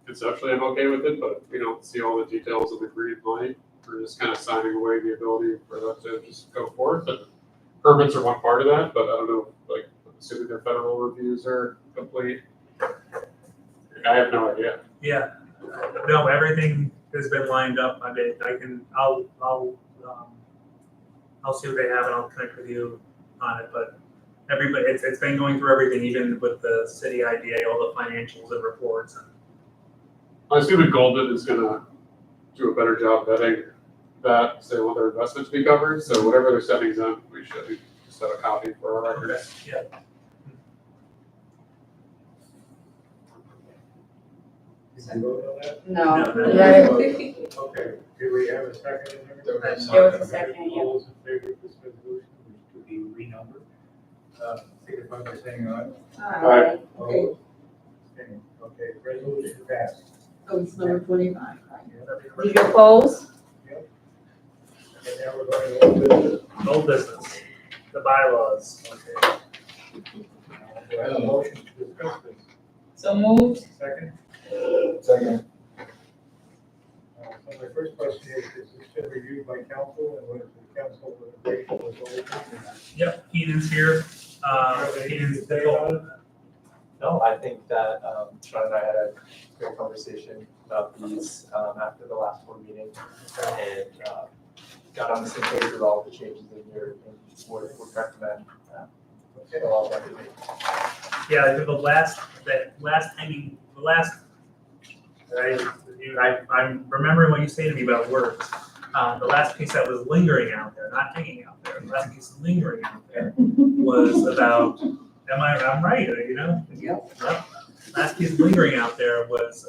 S4: conceptually I'm okay with it, but we don't see all the details of the green light. We're just kind of signing away the ability for that to just go forth. But permits are one part of that, but I don't know, like, assuming their federal reviews are complete. I have no idea.
S1: Yeah, no, everything has been lined up. I'll see what they have and I'll connect with you on it, but everybody, it's been going through everything, even with the city IDA, all the financials and reports. And
S4: I assume that Golden is gonna do a better job vetting that, because they want their investment to be covered, so whatever they're sending them, we should just have a copy for our records.
S1: Yeah.
S2: Did you vote on that?
S3: No.
S1: No.
S3: Yeah.
S2: Okay, do we have a second in there?
S3: There was a second, yeah.
S2: All those in favor of this resolution, which could be renumbered, signify by saying aye.
S3: Alright.
S11: Okay.
S2: Okay. Okay, resolution passed.
S11: Oh, it's number 25.
S3: Did you oppose?
S2: And now we're going to old business.
S1: old business, the bylaws. Okay.
S2: Do I have a motion to discuss this?
S3: So moved.
S2: Second?
S6: Second.
S2: So my first question is this been reviewed by council and what is the council recommendation was open?
S1: Yep, Keenan's here. Keenan's
S12: No, I think that Sean and I had a great conversation about these after the last board meeting and got on the same page with all the changes in here and would recommend. So I'll recommend.
S1: Yeah, I think I'm remembering what you say to me about words. The last piece that was lingering out there, not hanging out there, the last piece lingering out there was about, I'm right, you know?
S11: Yep.
S1: Last piece lingering out there was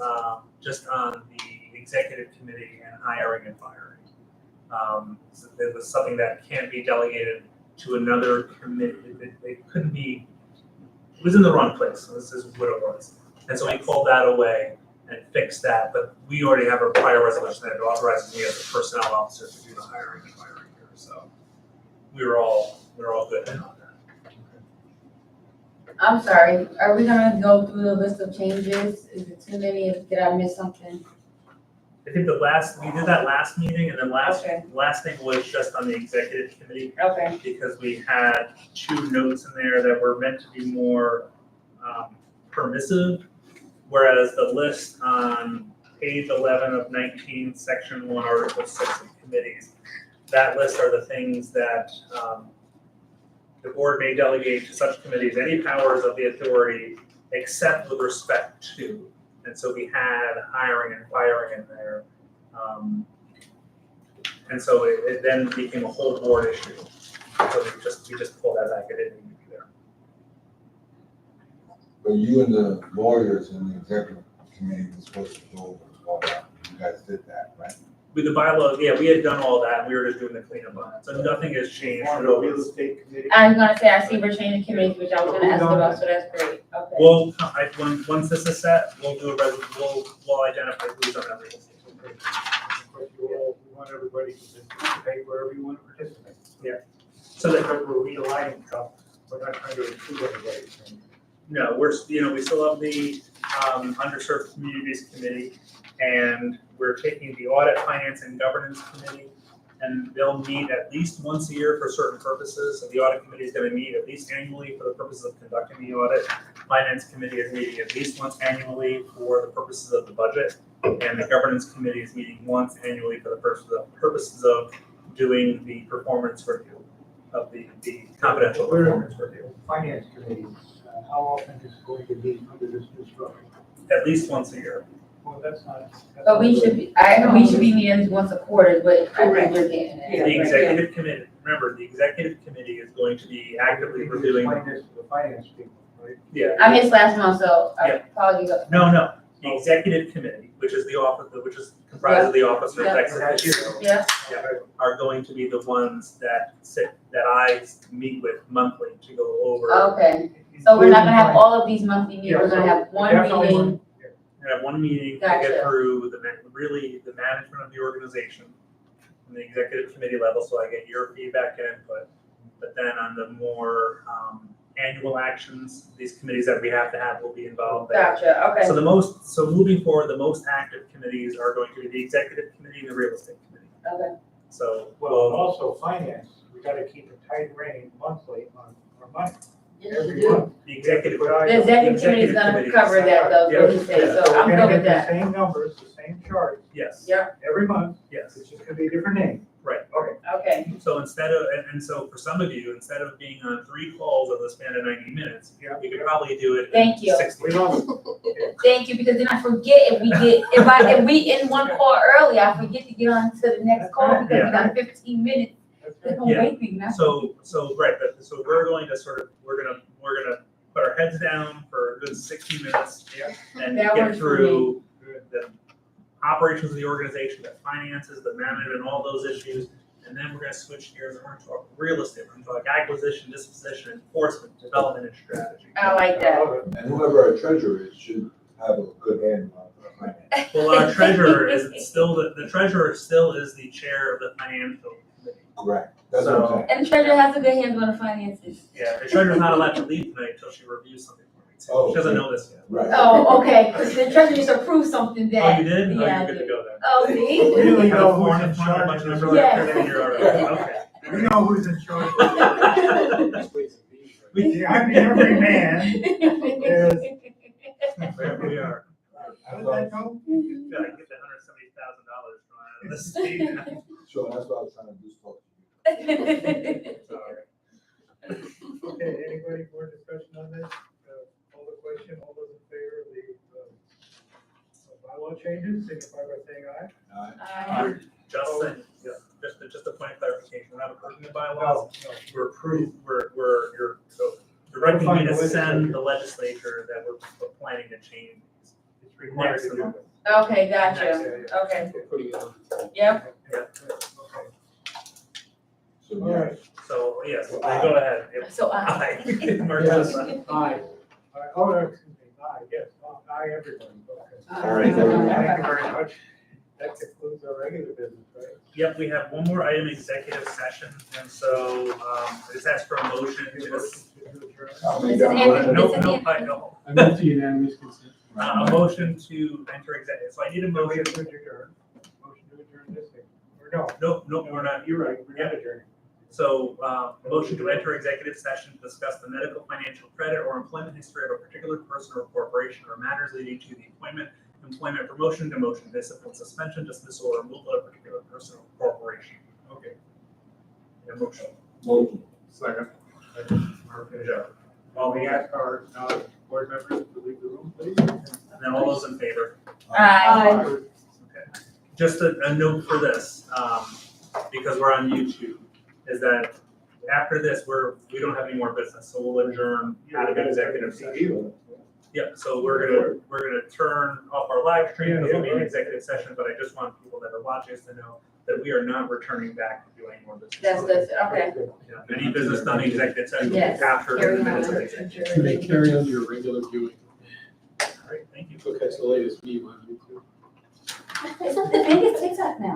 S1: just on the executive committee and hiring and firing. So it was something that can't be delegated to another committee. It couldn't be, it was in the wrong place. This is what it was. And so we pulled that away and fixed that, but we already have a prior resolution that authorizes me as a personnel officer to do the hiring and firing here. So we're all good on that.
S3: I'm sorry, are we gonna go through the list of changes? Is it too many? Did I miss something?
S1: I think we did that last meeting, and then
S3: Okay.
S1: last thing was just on the executive committee,
S3: Okay.
S1: because we had 2 notes in there that were meant to be more permissive, whereas the list on page 11 of 19, section 1, article 6 of committees, that list are the things that the board may delegate to such committees any powers of the authority except with respect to. And so we had hiring and firing in there. And so it then became a whole board issue. So we just pulled that back. It didn't need to be there.
S6: But you and the lawyers and the executive committee were supposed to go over all that. You guys did that, right?
S1: With the bylaws, yeah, we had done all that, and we were just doing the cleanup on it, so nothing has changed.
S2: On the real estate committee.
S5: I was gonna say, I see we're changing committees, which I was gonna ask about, so that's great, okay.
S1: We'll, once this is set, we'll do we'll identify who's on that real estate.
S2: Okay. Of course, we want everybody to participate wherever you want to participate.
S1: So that,
S2: Because we're realigning stuff, we're not trying to include everybody.
S1: no, we still have the, underserved communities committee, and we're taking the audit, finance, and governance committee, and they'll meet at least once a year for certain purposes. So the audit committee is gonna meet at least annually for the purposes of conducting the audit. Finance committee is meeting at least once annually for the purposes of the budget, and the governance committee is meeting once annually for the purposes of doing the performance review of the confidential performance review.
S2: Finance committee, how often is it going to be under this new structure?
S1: At least once a year.
S2: Well, that's not.
S5: But we should be, we should be meeting once a quarter, but I think we're getting it.
S1: The executive committee, remember, the executive committee is going to be actively reviewing.
S2: Explain this to the finance people, right?
S1: Yeah.
S5: I missed last month, so I
S1: Yeah.
S5: apologize.
S1: No, the executive committee, which is the office, which is comprised of the officers,
S5: Yeah.
S1: ex officio,
S5: Yeah,
S1: are going to be the ones that I meet with monthly to go over.
S5: okay. So we're not gonna have all of these monthly meetings, we're gonna have one
S2: Definitely
S5: meeting.
S1: We're gonna have one meeting to
S5: Gotcha.
S1: get through really the management of the organization from the executive committee level, so I get your feedback and input. But then on the more, annual actions, these committees that we have to have will be involved there.
S5: Gotcha, okay.
S1: So moving forward, the most active committees are going to be the executive committee and the real estate committee.
S5: Okay.
S1: So,
S2: Well, also finance, we gotta keep a tight rein monthly on our money, every month.
S1: the executive.
S5: The executive committee is gonna
S1: committee.
S5: cover that though, is what he said,
S1: Yeah.
S5: so
S2: We're
S5: I'm
S2: gonna
S5: good
S2: get
S5: with that.
S2: the same numbers, the same charts,
S1: Yes.
S5: Yeah.
S2: every month,
S1: Yes,
S2: it's just gonna be a different name.
S1: right.
S2: Okay.
S5: Okay,
S1: So instead of, and so for some of you, instead of being on 3 calls over the span of 90 minutes,
S2: Yeah.
S1: we could probably do it in
S5: Thank you.
S1: 60
S2: We
S1: minutes.
S2: love it.
S5: thank you, because then I forget if we in one call early, I forget to get on to the next call because we got 15 minutes.
S2: That's
S5: They're
S2: right.
S5: gonna
S1: Yeah.
S5: wait me now.
S1: So right, but so we're going to we're gonna put our heads down for a good 60 minutes and
S5: That
S1: get
S5: works for
S1: through the operations of the organization, the finances, the management, all those issues. And then we're gonna switch gears and we're gonna talk real estate, we're gonna talk acquisition, disposition, enforcement, development, and strategy.
S5: I like
S2: I
S5: that.
S2: love it.
S6: And whoever our treasurer is should have a good hand on our finance.
S1: Well, our treasurer is still, the treasurer still is the chair of the financial committee.
S6: Correct. That's what I'm saying.
S5: And the treasurer has a good handle on the finances.
S1: Yeah, the treasurer's not allowed to leave tonight until she reviews something for me.
S6: Oh,
S1: She doesn't
S6: okay.
S1: know this yet.
S6: Right.
S5: Oh, okay, the treasurer just approved something
S1: Oh,
S5: that.
S1: you did? Oh,
S5: Yeah, I
S1: you're good to
S5: did.
S1: go then.
S5: Oh,
S2: We
S5: see?
S2: really
S1: Have
S2: know
S1: a form
S2: who's in
S1: of fund, a bunch
S2: charge.
S1: of
S2: of
S1: numbers
S2: this.
S1: up there, then you're all right. Okay.
S2: We know who's in charge.
S1: We-
S2: Yeah, I mean, every man is.
S1: There we are.
S2: How did that go?
S1: Gotta get the $170,000 drawn out of this state.
S6: So that's what I was trying to do, is talk to you.
S1: Sorry.
S2: Okay, anybody more discussion on this? Call the question, all those in favor of the bylaw changes, signify by saying aye.
S1: Just a point of clarification, we're not approving the bylaws,
S2: No, no.
S1: we're so directing me to send the legislature that we're planning to change.
S2: It's required
S1: Next
S2: to do
S1: month.
S2: it.
S5: Okay, gotcha,
S2: Yeah,
S5: okay,
S9: Putting it on.
S5: yep.
S2: Okay.
S6: So,
S2: All
S6: yeah.
S2: right.
S1: So, yes, go ahead.
S5: So,
S1: Aye. Marissa.
S2: Aye. Oh, excuse me, aye, yes, aye, everybody, okay.
S6: All right.
S2: Thank you very much. That concludes our regular business, right?
S1: Yep, we have one more item, executive session, and so, I just ask for a motion to this.
S6: I'll
S5: This
S6: make
S5: is
S6: that
S5: Anthony.
S6: motion.
S1: No,
S5: This is
S1: no,
S5: Anthony.
S1: no,
S9: I move to unanimous consent.
S1: a motion to enter executive, so I need a
S2: No, we
S1: motion.
S2: have to adjourn. Motion to adjourn this thing, or no?
S1: No, we're not.
S2: You're right, we're not adjourning.
S1: So, a motion to enter executive session to discuss the medical, financial, credit, or employment history of a particular person or corporation or matters leading to the appointment, employment, promotion, demotion, discipline, suspension, dismissal, or removal of a particular person or corporation. Okay. A motion.
S6: Motion.
S4: Second.
S1: Good job.
S2: While we ask our board members to leave the room, please.
S1: And then all those in favor?
S5: Aye.
S1: Okay. Just a note for this, because we're on YouTube, is that after this, we don't have any more business, so we'll adjourn out of executive session. Yep, so we're gonna turn off our live stream, it'll be an executive session, but I just want people that are watching us to know that we are not returning back to doing more business.
S5: That's, okay.
S1: Yeah, Any business done in executive session will be
S5: Yes,
S1: captured in
S5: carry
S1: the
S5: on.
S1: minutes of executive.
S9: You may carry on your regular viewing.
S1: All right, thank you.
S9: Go catch the latest meme on YouTube.
S5: It's not the biggest TikTok now.